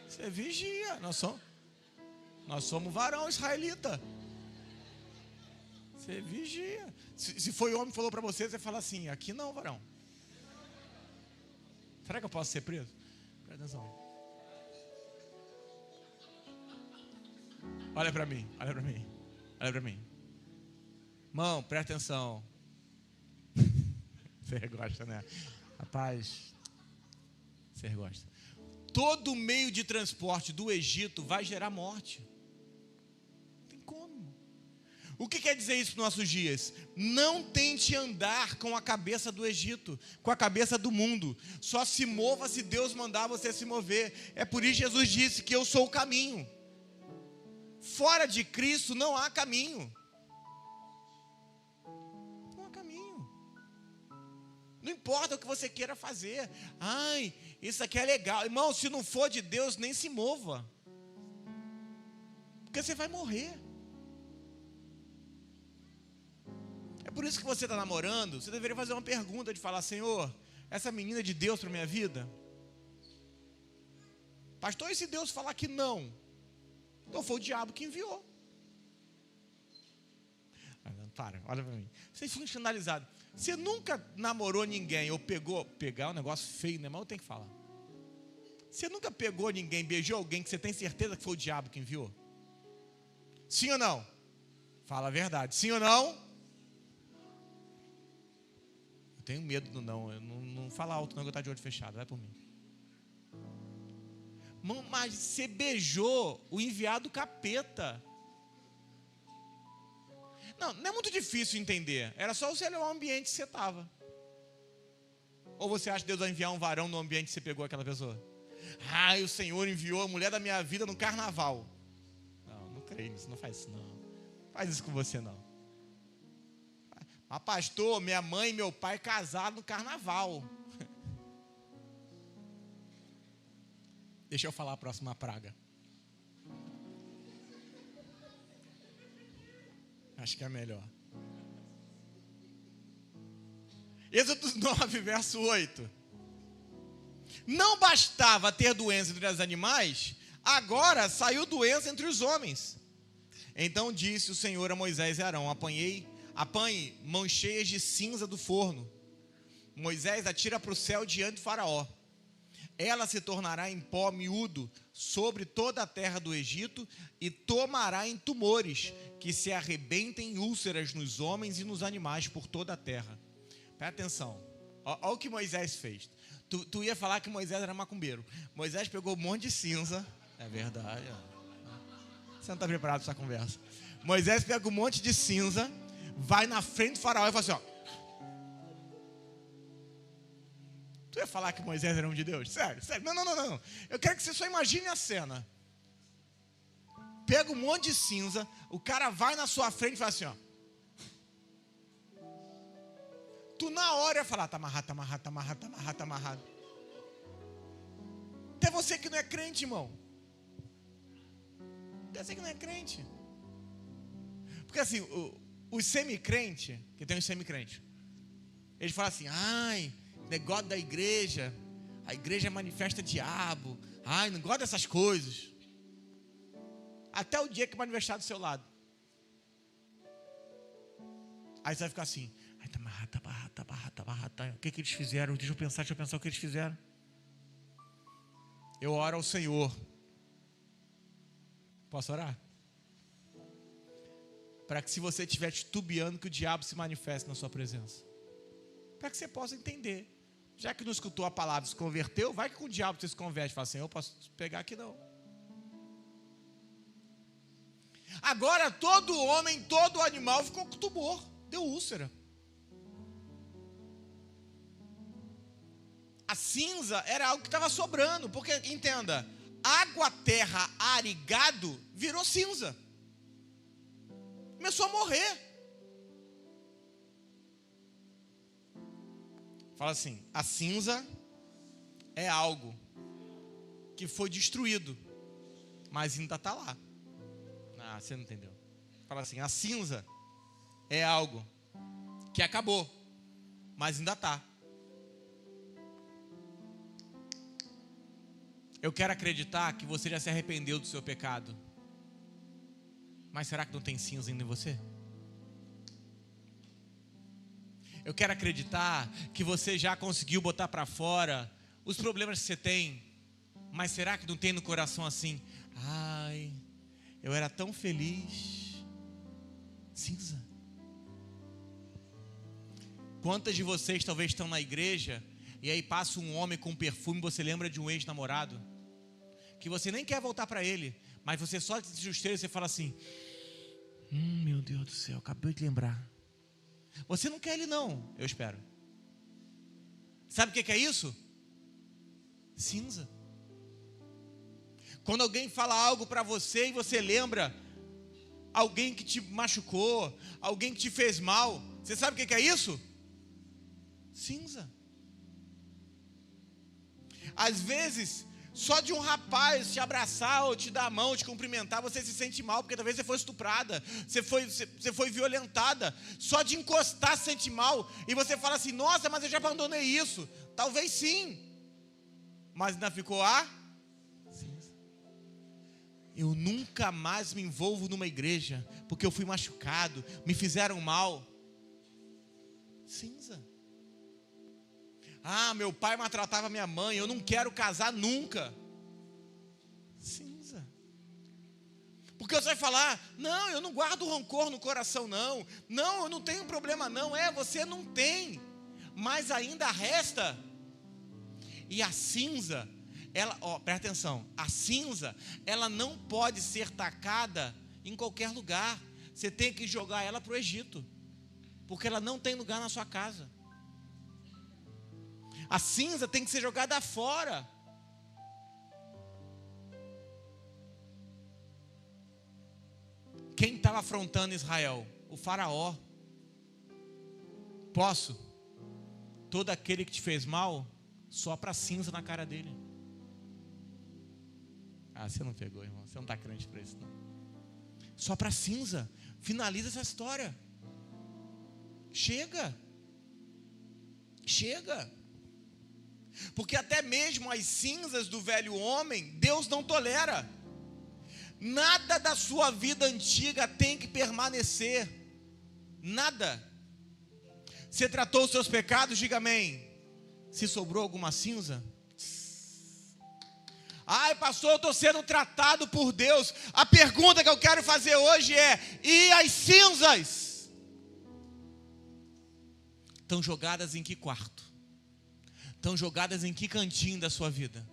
Você vigia. Nós somos varão israelita. Você vigia. Se foi homem que falou para você, você fala assim: aqui não, varão. Será que eu posso ser preso? Presta atenção. Olha para mim, olha para mim. Olha para mim. Irmão, presta atenção. Você gosta, né? Rapaz, você gosta. Todo meio de transporte do Egito vai gerar morte. Não tem como. O que quer dizer isso para os nossos dias? Não tente andar com a cabeça do Egito, com a cabeça do mundo. Só se mova se Deus mandar você se mover. É por isso que Jesus disse que eu sou o caminho. Fora de Cristo não há caminho. Não há caminho. Não importa o que você queira fazer. Ai, isso aqui é legal. Irmão, se não for de Deus, nem se mova. Porque você vai morrer. É por isso que você está namorando, você deveria fazer uma pergunta de falar: Senhor, essa menina é de Deus para minha vida? Pastor, e se Deus falar que não? Então foi o diabo que enviou. Para, olha para mim. Vocês ficam escandalizados. Você nunca namorou ninguém ou pegar um negócio feio, né? Mas eu tenho que falar. Você nunca pegou ninguém, beijou alguém que você tem certeza que foi o diabo que enviou? Sim ou não? Fala a verdade. Sim ou não? Eu tenho medo do não. Eu não falo alto não, que eu estou de olho fechado. Vai por mim. Mas você beijou o enviado do capeta. Não é muito difícil entender. Era só você olhar o ambiente que você estava. Ou você acha que Deus vai enviar um varão no ambiente que você pegou aquela pessoa? O Senhor enviou a mulher da minha vida no carnaval. Não creio nisso, não faz isso não. Faz isso com você não. Mas pastor, minha mãe e meu pai casaram no carnaval. Deixa eu falar a próxima praga. Acho que é melhor. Êxodo 9, verso 8. Não bastava ter doença entre os animais, agora saiu doença entre os homens. Então disse o Senhor a Moisés e Arão: apanhe mãos cheias de cinza do forno. Moisés atira para o céu diante de Faraó. Ela se tornará em pó miúdo sobre toda a terra do Egito e tomará em tumores que se arrebentem em úlceras nos homens e nos animais por toda a terra. Presta atenção. Olha o que Moisés fez. Tu ia falar que Moisés era macumbeiro. Moisés pegou um monte de cinza. É verdade. Você não está preparado para essa conversa. Moisés pega um monte de cinza, vai na frente do Faraó e fala assim, ó. Tu ia falar que Moisés era um de Deus? Sério. Não. Eu quero que você só imagine a cena. Pega um monte de cinza, o cara vai na sua frente e fala assim, ó. Tu na hora ia falar, tá amarrado. Até você que não é crente, irmão. Até você que não é crente. Porque assim, os semi-crentes, que tem os semi-crentes, eles falam assim, negócio da igreja, a igreja manifesta diabo, não gosto dessas coisas. Até o dia que manifestar do seu lado. Aí você vai ficar assim, tá amarrado. O que eles fizeram? Deixa eu pensar o que eles fizeram. Eu oro ao Senhor. Posso orar? Para que se você estiver titubeando, que o diabo se manifeste na sua presença. Para que você possa entender. Já que não escutou a palavra, se converteu, vai que com o diabo você se converte. Fala assim, eu posso pegar aqui não. Agora todo homem, todo animal ficou com tumor. Deu úlcera. A cinza era algo que estava sobrando. Porque, entenda, água, terra, ar e gado virou cinza. Começou a morrer. Fala assim, a cinza é algo que foi destruído, mas ainda está lá. Você não entendeu. Fala assim, a cinza é algo que acabou, mas ainda está. Eu quero acreditar que você já se arrependeu do seu pecado. Mas será que não tem cinza ainda em você? Eu quero acreditar que você já conseguiu botar para fora os problemas que você tem. Mas será que não tem no coração assim? Eu era tão feliz. Cinza. Quantas de vocês talvez estão na igreja e aí passa um homem com perfume, você lembra de um ex-namorado? Que você nem quer voltar para ele, mas você só de justeiro, você fala assim, meu Deus do céu, acabei de lembrar. Você não quer ele não, eu espero. Sabe o que é isso? Cinza. Quando alguém fala algo para você e você lembra alguém que te machucou, alguém que te fez mal, você sabe o que é isso? Cinza. Às vezes, Só de um rapaz te abraçar ou te dar a mão, te cumprimentar, você se sente mal, porque talvez você foi estuprada, você foi violentada. Só de encostar se sente mal, e você fala assim, nossa, mas eu já abandonei isso. Talvez sim, mas ainda ficou cinza. Eu nunca mais me envolvo numa igreja, porque eu fui machucado, me fizeram mal. Cinza. Meu pai maltratava minha mãe, eu não quero casar nunca. Cinza. Porque você vai falar, não, eu não guardo rancor no coração, não, eu não tenho problema não, você não tem, mas ainda resta. E a cinza, presta atenção, a cinza, ela não pode ser tacada em qualquer lugar, você tem que jogar ela para o Egito, porque ela não tem lugar na sua casa. A cinza tem que ser jogada fora. Quem estava afrontando Israel? O faraó. Posso? Todo aquele que te fez mal, sopra cinza na cara dele. Você não pegou, irmão. Você não está crente para isso, não. Sopra cinza. Finaliza essa história. Chega. Porque até mesmo as cinzas do velho homem, Deus não tolera. Nada da sua vida antiga tem que permanecer. Nada. Você tratou os seus pecados? Diga amém. Se sobrou alguma cinza? Pastor, eu estou sendo tratado por Deus. A pergunta que eu quero fazer hoje é: e as cinzas? Estão jogadas em que quarto? Estão jogadas em que cantinho da sua vida?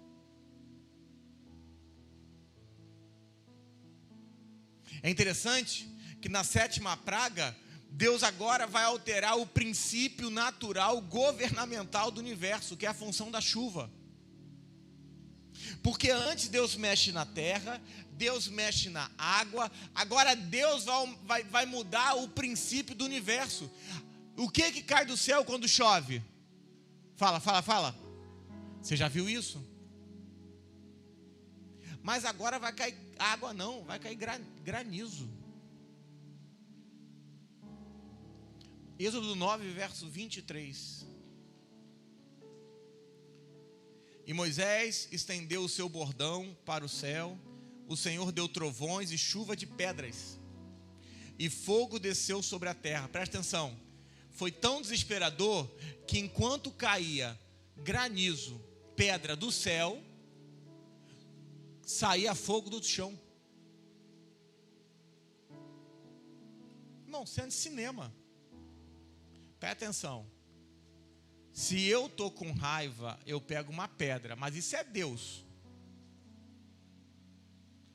É interessante que na 7ª praga, Deus agora vai alterar o princípio natural governamental do universo, que é a função da chuva. Porque antes Deus mexe na terra, Deus mexe na água, agora Deus vai mudar o princípio do universo. O que cai do céu quando chove? Fala. Você já viu isso? Mas agora vai cair água não, vai cair granizo. Êxodo 9, verso 23. E Moisés estendeu o seu bordão para o céu, o Senhor deu trovões e chuva de pedras, e fogo desceu sobre a terra. Presta atenção. Foi tão desesperador que enquanto caía granizo, pedra do céu, saía fogo do chão. Irmão, cena de cinema. Presta atenção. Se eu estou com raiva, eu pego uma pedra, mas isso é Deus.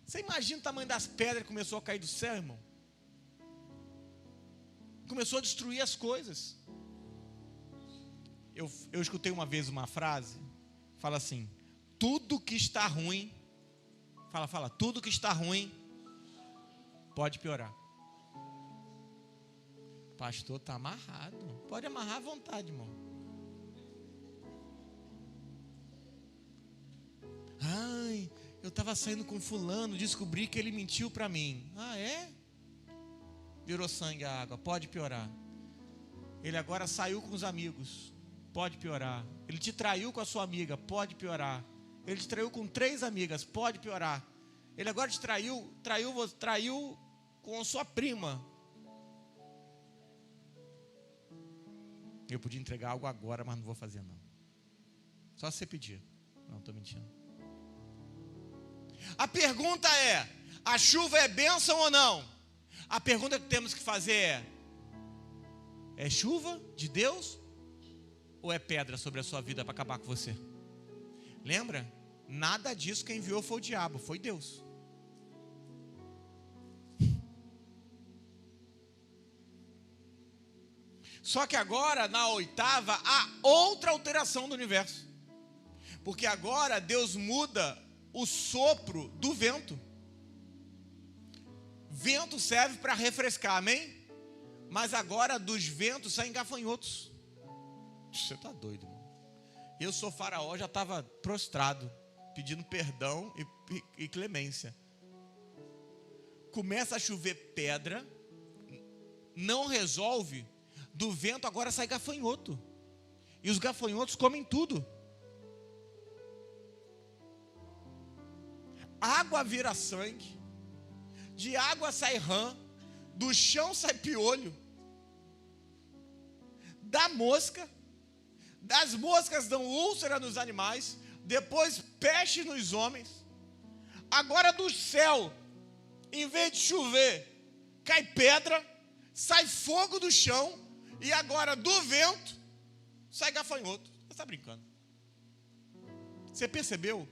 Você imagina o tamanho das pedras que começou a cair do céu, irmão? Começou a destruir as coisas. Eu escutei uma vez uma frase, fala assim: tudo que está ruim, tudo que está ruim pode piorar. Pastor, está amarrado. Pode amarrar à vontade, irmão. Eu estava saindo com fulano, descobri que ele mentiu para mim. É? Virou sangue a água, pode piorar. Ele agora saiu com os amigos, pode piorar. Ele te traiu com a sua amiga, pode piorar. Ele te traiu com 3 amigas, pode piorar. Ele agora te traiu com a sua prima. Eu podia entregar algo agora, mas não vou fazer não. Só se você pedir. Não, estou mentindo. A pergunta é: a chuva é bênção ou não? A pergunta que temos que fazer é chuva de Deus ou é pedra sobre a sua vida para acabar com você? Lembra? Nada disso quem enviou foi o diabo, foi Deus. Só que agora, na 8ª, há outra alteração do universo. Porque agora Deus muda o sopro do vento. Vento serve para refrescar, amém? Mas agora dos ventos saem gafanhotos. Você está doido, irmão. Eu sou faraó, já estava prostrado. pedindo perdão e clemência. Começa a chover pedra, não resolve, do vento agora sai gafanhoto. E os gafanhotos comem tudo. Água vira sangue, de água sai rã, do chão sai piolho, da mosca, das moscas dão úlcera nos animais, depois peste nos homens. Agora do céu, em vez de chover, cai pedra, sai fogo do chão, e agora do vento sai gafanhoto. Você está brincando? Você percebeu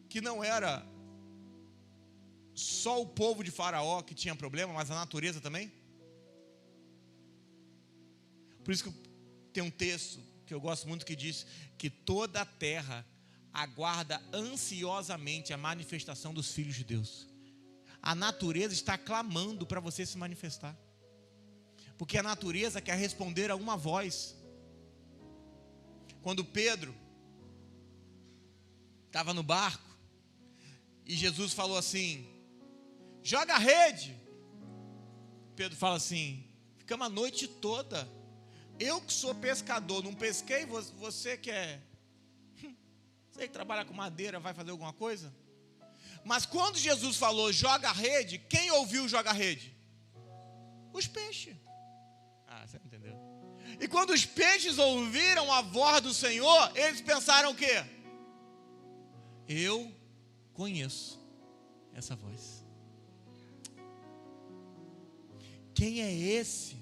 que não era só o povo de Faraó que tinha problema, mas a natureza também? Por isso que tem um texto que eu gosto muito que diz que toda a terra aguarda ansiosamente a manifestação dos filhos de Deus. A natureza está clamando para você se manifestar, porque a natureza quer responder a uma voz. Quando Pedro estava no barco e Jesus falou assim: joga a rede. Pedro fala assim: ficamos a noite toda, eu que sou pescador, não pesquei, você que é, você que trabalha com madeira, vai fazer alguma coisa? Mas quando Jesus falou joga a rede, quem ouviu joga a rede? Os peixes. Ah, você não entendeu? E quando os peixes ouviram a voz do Senhor, eles pensaram o quê? Eu conheço essa voz. Quem é esse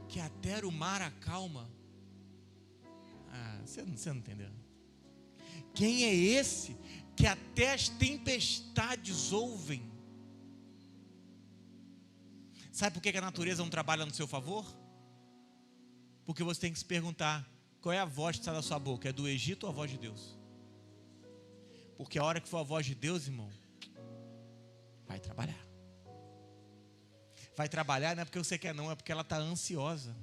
que até o mar acalma? Ah, você não entendeu. Quem é esse que até as tempestades ouvem? Sabe por que a natureza não trabalha no seu favor? Porque você tem que se perguntar: qual é a voz que sai da sua boca? É do Egito ou a voz de Deus? Porque a hora que for a voz de Deus, irmão, vai trabalhar. Vai trabalhar não é porque você quer não, é porque ela está ansiosa.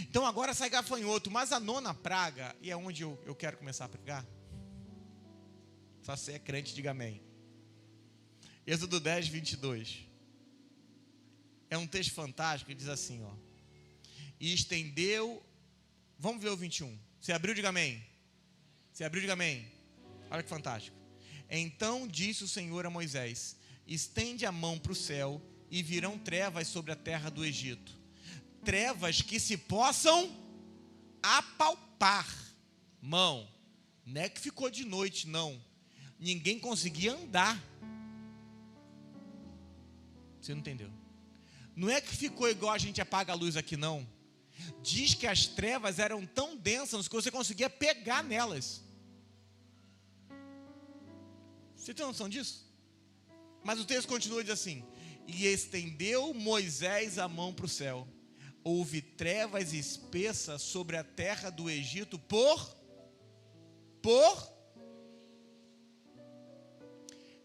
Então agora sai gafanhoto, mas a nona praga, e é onde eu quero começar a pregar. Só se é crente, diga amém. Êxodo 10, 22. É um texto fantástico, que diz assim, ó: e estendeu, vamos ver o 21. Você abriu, diga amém. Você abriu, diga amém. Olha que fantástico. Então disse o Senhor a Moisés: estende a mão para o céu, e virão trevas sobre a terra do Egito, trevas que se possam apalpar. Mão, não é que ficou de noite, não. Ninguém conseguia andar. Você não entendeu? Não é que ficou igual a gente apaga a luz aqui, não. Diz que as trevas eram tão densas que você conseguia pegar nelas. Você tem noção disso? Mas o texto continua e diz assim: e estendeu Moisés a mão para o céu, houve trevas espessas sobre a terra do Egito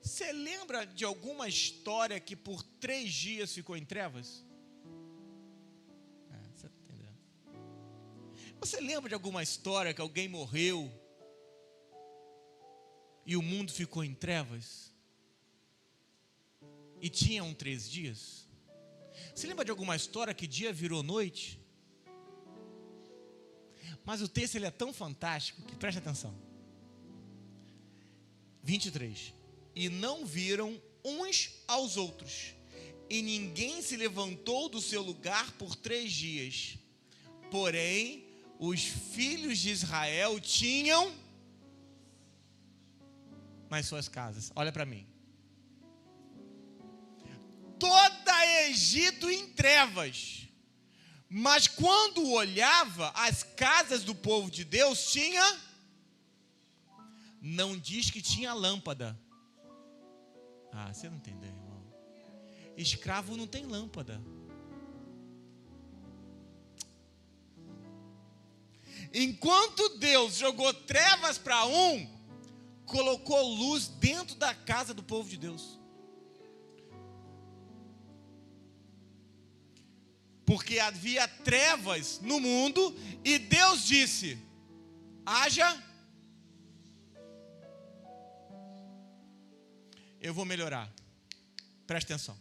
Você lembra de alguma história que por 3 dias ficou em trevas? Você tá entendendo? Você lembra de alguma história que alguém morreu e o mundo ficou em trevas? E tinham 3 dias? Você lembra de alguma história que dia virou noite? Mas o texto ele é tão fantástico que preste atenção. 23. E não viram uns aos outros, e ninguém se levantou do seu lugar por 3 dias. Porém, os filhos de Israel tinham nas suas casas, olha para mim, toda Egito em trevas, mas quando olhava, as casas do povo de Deus tinha, não diz que tinha lâmpada. Ah, você não entendeu, irmão. Escravo não tem lâmpada. Enquanto Deus jogou trevas para um, colocou luz dentro da casa do povo de Deus. Porque havia trevas no mundo e Deus disse: haja eu vou melhorar. Presta atenção.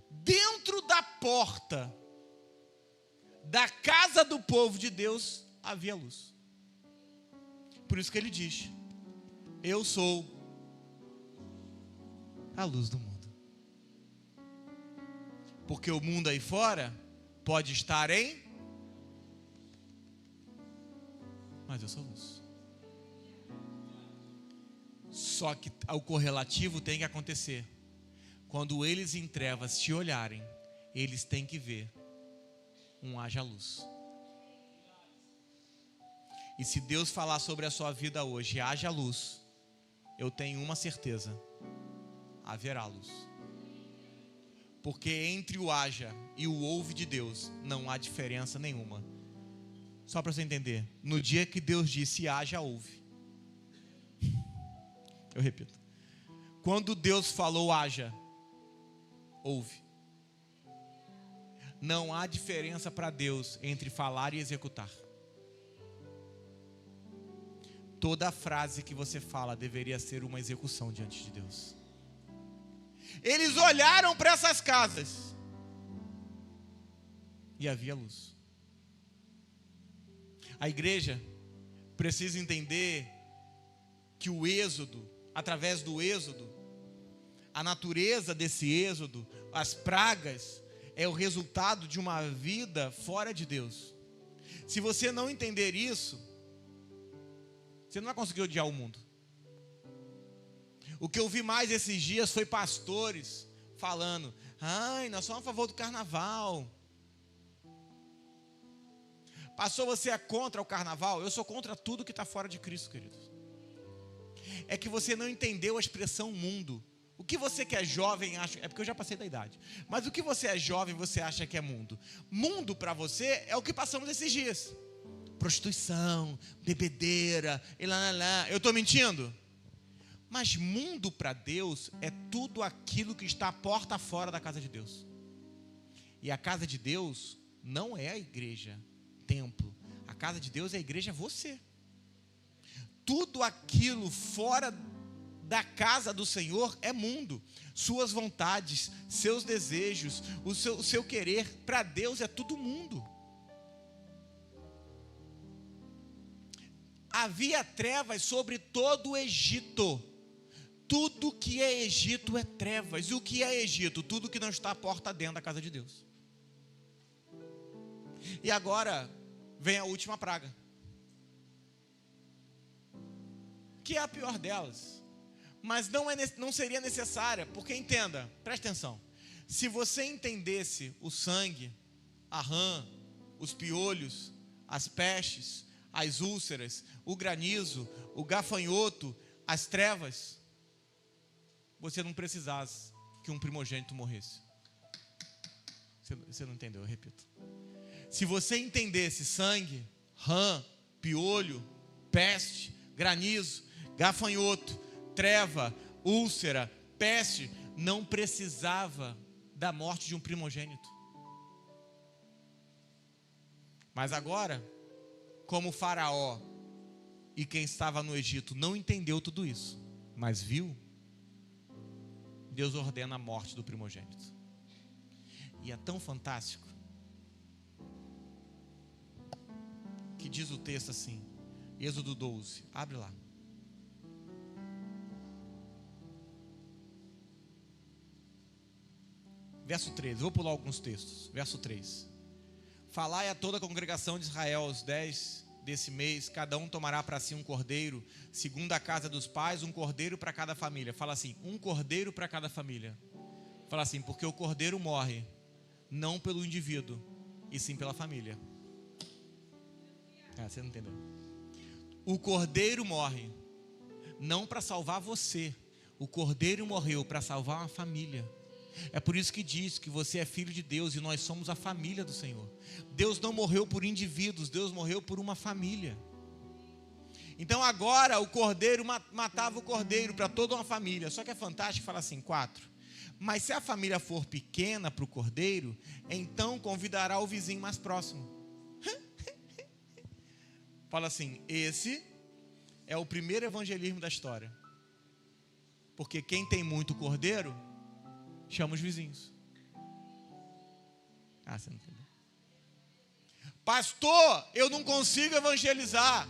Dentro da porta da casa do povo de Deus havia luz. Por isso que ele diz: eu sou a luz do mundo. Porque o mundo aí fora pode estar em, mas eu sou luz. Só que o correlativo tem que acontecer. Quando eles em trevas te olharem, eles têm que ver haja luz. E se Deus falar sobre a sua vida hoje, haja luz, eu tenho uma certeza: haverá luz. Porque entre o haja e o ouve de Deus não há diferença nenhuma. Só para você entender, no dia que Deus disse haja, ouve. Eu repito. Quando Deus falou haja, ouve. Não há diferença para Deus entre falar e executar. Toda frase que você fala deveria ser uma execução diante de Deus. Eles olharam para essas casas e havia luz. A igreja precisa entender que o êxodo, através do êxodo, a natureza desse êxodo, as pragas, é o resultado de uma vida fora de Deus. Se você não entender isso, você não vai conseguir odiar o mundo. O que eu vi mais esses dias foi pastores falando: ai, nós somos a favor do carnaval. Pastor, você é contra o carnaval? Eu sou contra tudo que está fora de Cristo, queridos. É que você não entendeu a expressão mundo. O que você que é jovem acha, é porque eu já passei da idade, mas o que você é jovem, você acha que é mundo? Mundo para você é o que passamos esses dias: prostituição, bebedeira, e lá. Eu estou mentindo? Mas mundo para Deus é tudo aquilo que está à porta fora da casa de Deus. E a casa de Deus não é a igreja, templo. A casa de Deus é a igreja, você. Tudo aquilo fora da casa do Senhor é mundo. Suas vontades, seus desejos, o seu querer, para Deus é tudo mundo. Havia trevas sobre todo o Egito. Tudo que é Egito é trevas. E o que é Egito? Tudo que não está à porta dentro da casa de Deus. E agora vem a última praga, que é a pior delas, mas não seria necessária, porque entenda, preste atenção: se você entendesse o sangue, a rã, os piolhos, as pestes, as úlceras, o granizo, o gafanhoto, as trevas, você não precisasse que um primogênito morresse. Você não entendeu, eu repito. Se você entendesse sangue, rã, piolho, peste, granizo, gafanhoto, treva, úlcera, peste, não precisava da morte de um primogênito. Mas agora, como o Faraó e quem estava no Egito não entendeu tudo isso, mas viu, Deus ordena a morte do primogênito. E é tão fantástico que diz o texto assim, Êxodo 12, abre lá. Verso 13, vou pular alguns textos. Verso 3. Falai a toda a congregação de Israel aos 10 desse mês, cada um tomará para si um cordeiro, segundo a casa dos pais, um cordeiro para cada família. Fala assim, um cordeiro para cada família. Fala assim, porque o cordeiro morre, não pelo indivíduo, e sim pela família. Você não entendeu? O cordeiro morre, não para salvar você. O cordeiro morreu para salvar uma família. É por isso que diz que você é filho de Deus e nós somos a família do Senhor. Deus não morreu por indivíduos, Deus morreu por uma família. Então agora o cordeiro matava o cordeiro para toda uma família. Só que é fantástico, fala assim, 4. Mas se a família for pequena para o cordeiro, então convidará o vizinho mais próximo. Fala assim, esse é o primeiro evangelismo da história. Porque quem tem muito cordeiro, chama os vizinhos. Você não entendeu. Pastor, eu não consigo evangelizar.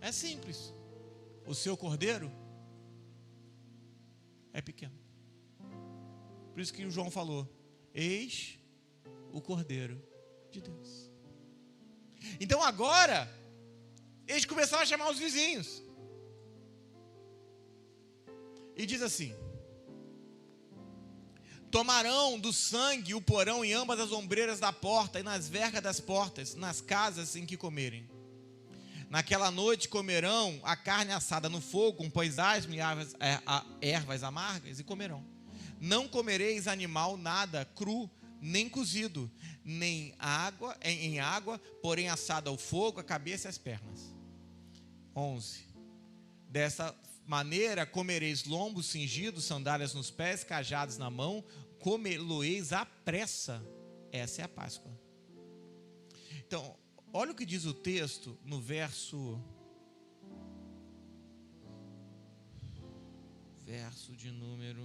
É simples. O seu cordeiro é pequeno. Por isso que o João falou: eis o cordeiro de Deus. Então agora, eles começaram a chamar os vizinhos. E diz assim: tomarão do sangue o porão em ambas as ombreiras da porta e nas vergas das portas, nas casas em que comerem. Naquela noite comerão a carne assada no fogo, com pães asmos e ervas amargas, e comerão. Não comereis animal nada cru, nem cozido, nem em água, porém assado ao fogo, a cabeça e as pernas. 11. Dessa maneira comereis lombos cingidos, sandálias nos pés, cajados na mão, comê-lo-eis à pressa. Essa é a Páscoa. Então, olha o que diz o texto no verso de número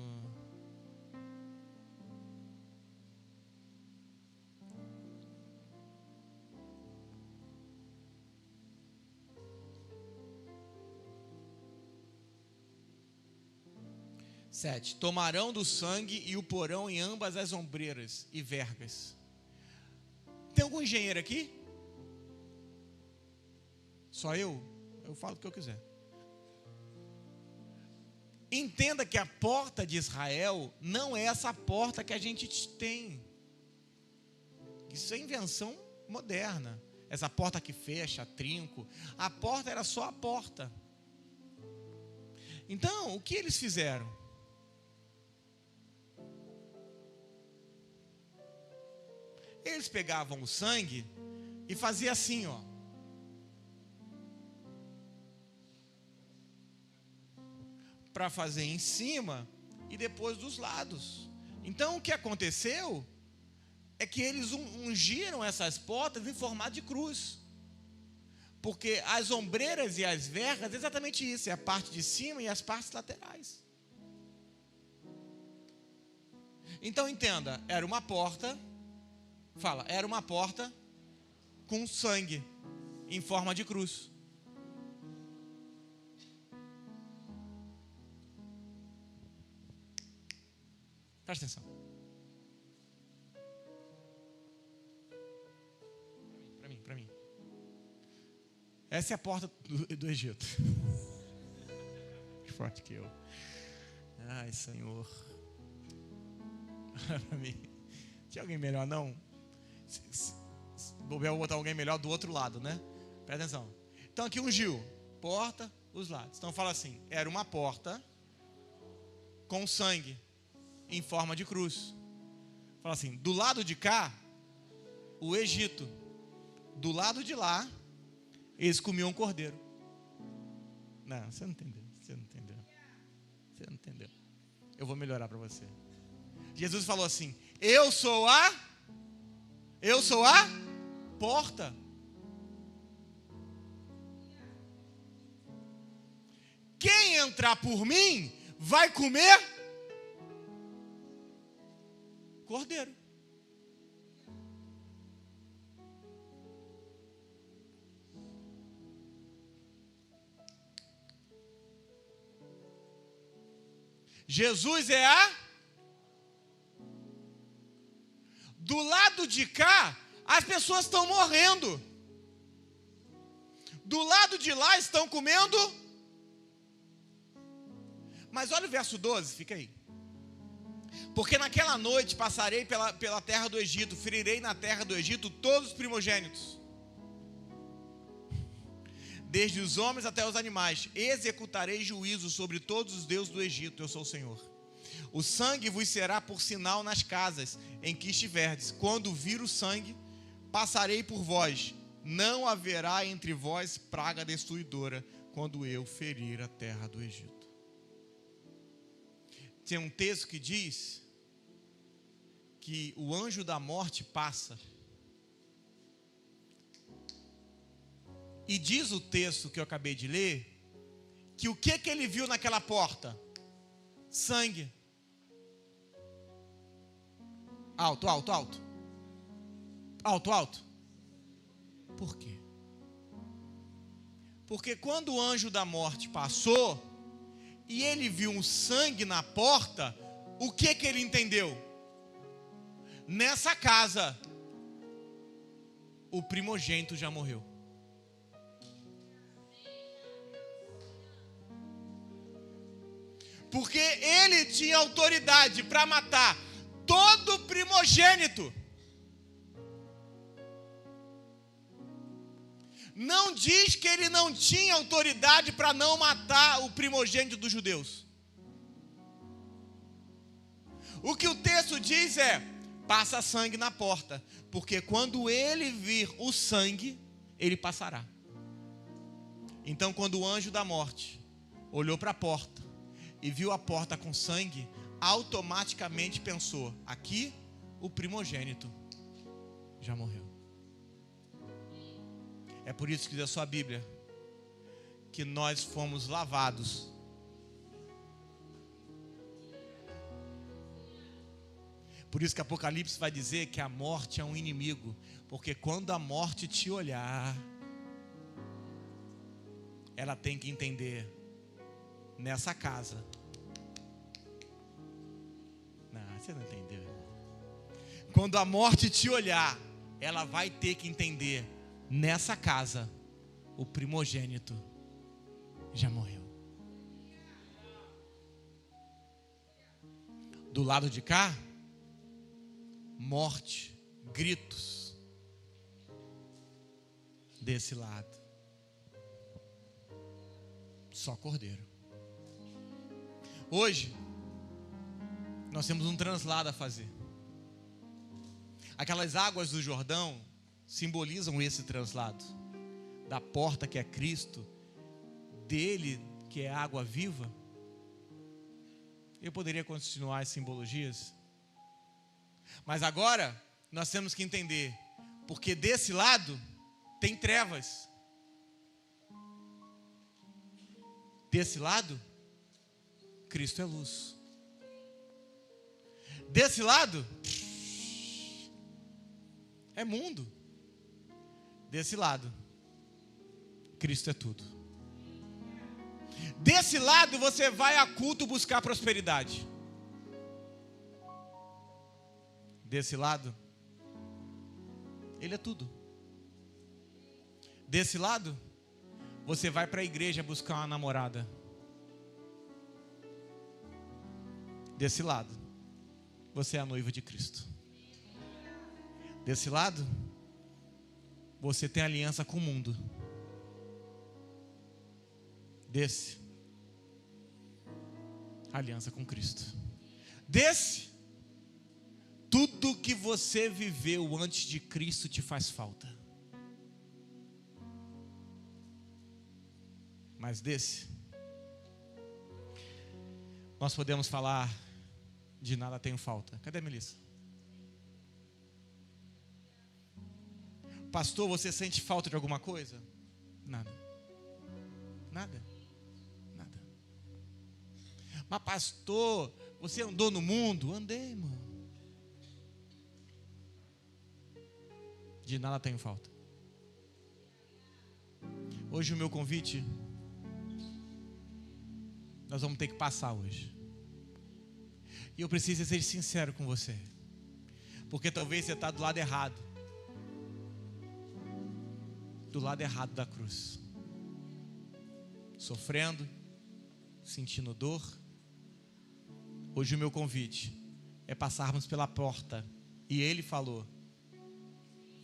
7. Tomarão do sangue e o porão em ambas as ombreiras e vergas. Tem algum engenheiro aqui? Só eu? Eu falo o que eu quiser. Entenda que a porta de Israel não é essa porta que a gente tem. Isso é invenção moderna. Essa porta que fecha, trinco. A porta era só a porta. Então, o que eles fizeram? Eles pegavam o sangue e faziam assim, ó. Para fazer em cima e depois dos lados. Então o que aconteceu é que eles ungiram essas portas em formato de cruz. Porque as ombreiras e as vergas é exatamente isso, é a parte de cima e as partes laterais. Então entenda, era uma porta, era uma porta com sangue em forma de cruz. Presta atenção. Para mim. Essa é a porta do Egito. Mais forte que eu. Ai, Senhor. Para mim. Tinha alguém melhor, não? Vou botar alguém melhor do outro lado, né? Presta atenção. Então aqui ungiu. Porta, os lados. Então fala assim. Era uma porta com sangue em forma de cruz. Fala assim, do lado de cá, o Egito. Do lado de lá, eles comiam um cordeiro. Não, você não entendeu. Você não entendeu. Eu vou melhorar para você. Jesus falou assim, eu sou a porta. Quem entrar por mim, vai comer cordeiro. Jesus é do lado de cá, as pessoas estão morrendo. Do lado de lá estão comendo. Mas olha o verso 12, fica aí. Porque naquela noite passarei pela terra do Egito, ferirei na terra do Egito todos os primogênitos, desde os homens até os animais. Executarei juízo sobre todos os deuses do Egito, eu sou o Senhor. O sangue vos será por sinal nas casas em que estiverdes. Quando vir o sangue, passarei por vós. Não haverá entre vós praga destruidora, quando eu ferir a terra do Egito. Tem um texto que diz que o anjo da morte passa. E diz o texto que eu acabei de ler, que o que ele viu naquela porta? sangue. Alto, alto, alto. Alto, alto. Por quê? Porque quando o anjo da morte passou e ele viu um sangue na porta, o que ele entendeu? Nessa casa, o primogênito já morreu. Porque ele tinha autoridade para matar todo primogênito. Não diz que ele não tinha autoridade para não matar o primogênito dos judeus. O que o texto diz é: passa sangue na porta, porque quando ele vir o sangue, ele passará. Então, quando o anjo da morte olhou para a porta e viu a porta com sangue, automaticamente pensou: aqui o primogênito já morreu. É por isso que diz a sua Bíblia que nós fomos lavados. Por isso que Apocalipse vai dizer que a morte é um inimigo, porque quando a morte te olhar, ela tem que entender: nessa casa. Não, você não entendeu. Quando a morte te olhar, ela vai ter que entender: nessa casa, o primogênito já morreu. Do lado de cá, morte, gritos. Desse lado, só cordeiro. Hoje, nós temos um translado a fazer. Aquelas águas do Jordão simbolizam esse translado. Da porta que é Cristo, dele que é água viva. Eu poderia continuar as simbologias, mas agora nós temos que entender, porque desse lado tem trevas, desse lado Cristo é luz. Desse lado é mundo. Desse lado Cristo é tudo. Desse lado você vai a culto buscar prosperidade. Desse lado Ele é tudo. Desse lado você vai para a igreja buscar uma namorada. Desse lado você é a noiva de Cristo. Desse lado você tem aliança com o mundo. Desse, aliança com Cristo. Desse, tudo que você viveu antes de Cristo te faz falta. Mas desse, nós podemos falar: de nada tenho falta. Cadê a Melissa? Pastor, você sente falta de alguma coisa? Nada. Nada. Nada. Mas pastor, você andou no mundo? Andei, irmão. De nada tenho falta. Hoje o meu convite, nós vamos ter que passar hoje. E eu preciso ser sincero com você, porque talvez você está do lado errado. Do lado errado da cruz, sofrendo, sentindo dor. Hoje o meu convite é passarmos pela porta. E Ele falou: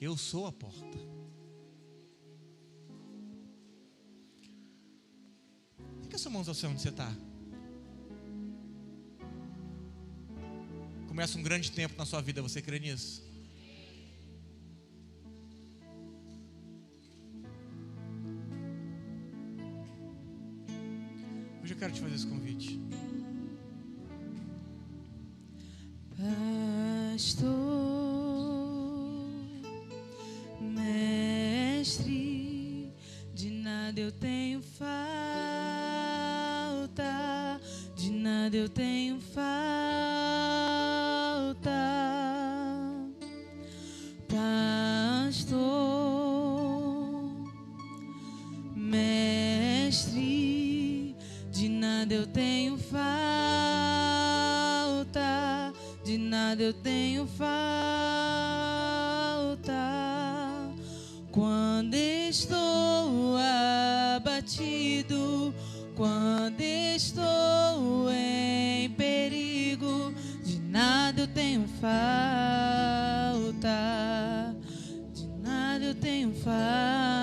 eu sou a porta. Fica as suas mãos ao céu onde você está. Começa um grande tempo na sua vida, você crê nisso? Hoje eu quero te fazer esse convite. Pastor, mestre, de nada eu tenho falta, de nada nada eu tenho falta. Pastor, mestre, de nada eu tenho falta, de nada eu tenho falta. Quando estou abatido, quando estou em perigo, de nada eu tenho falta, de nada eu tenho falta.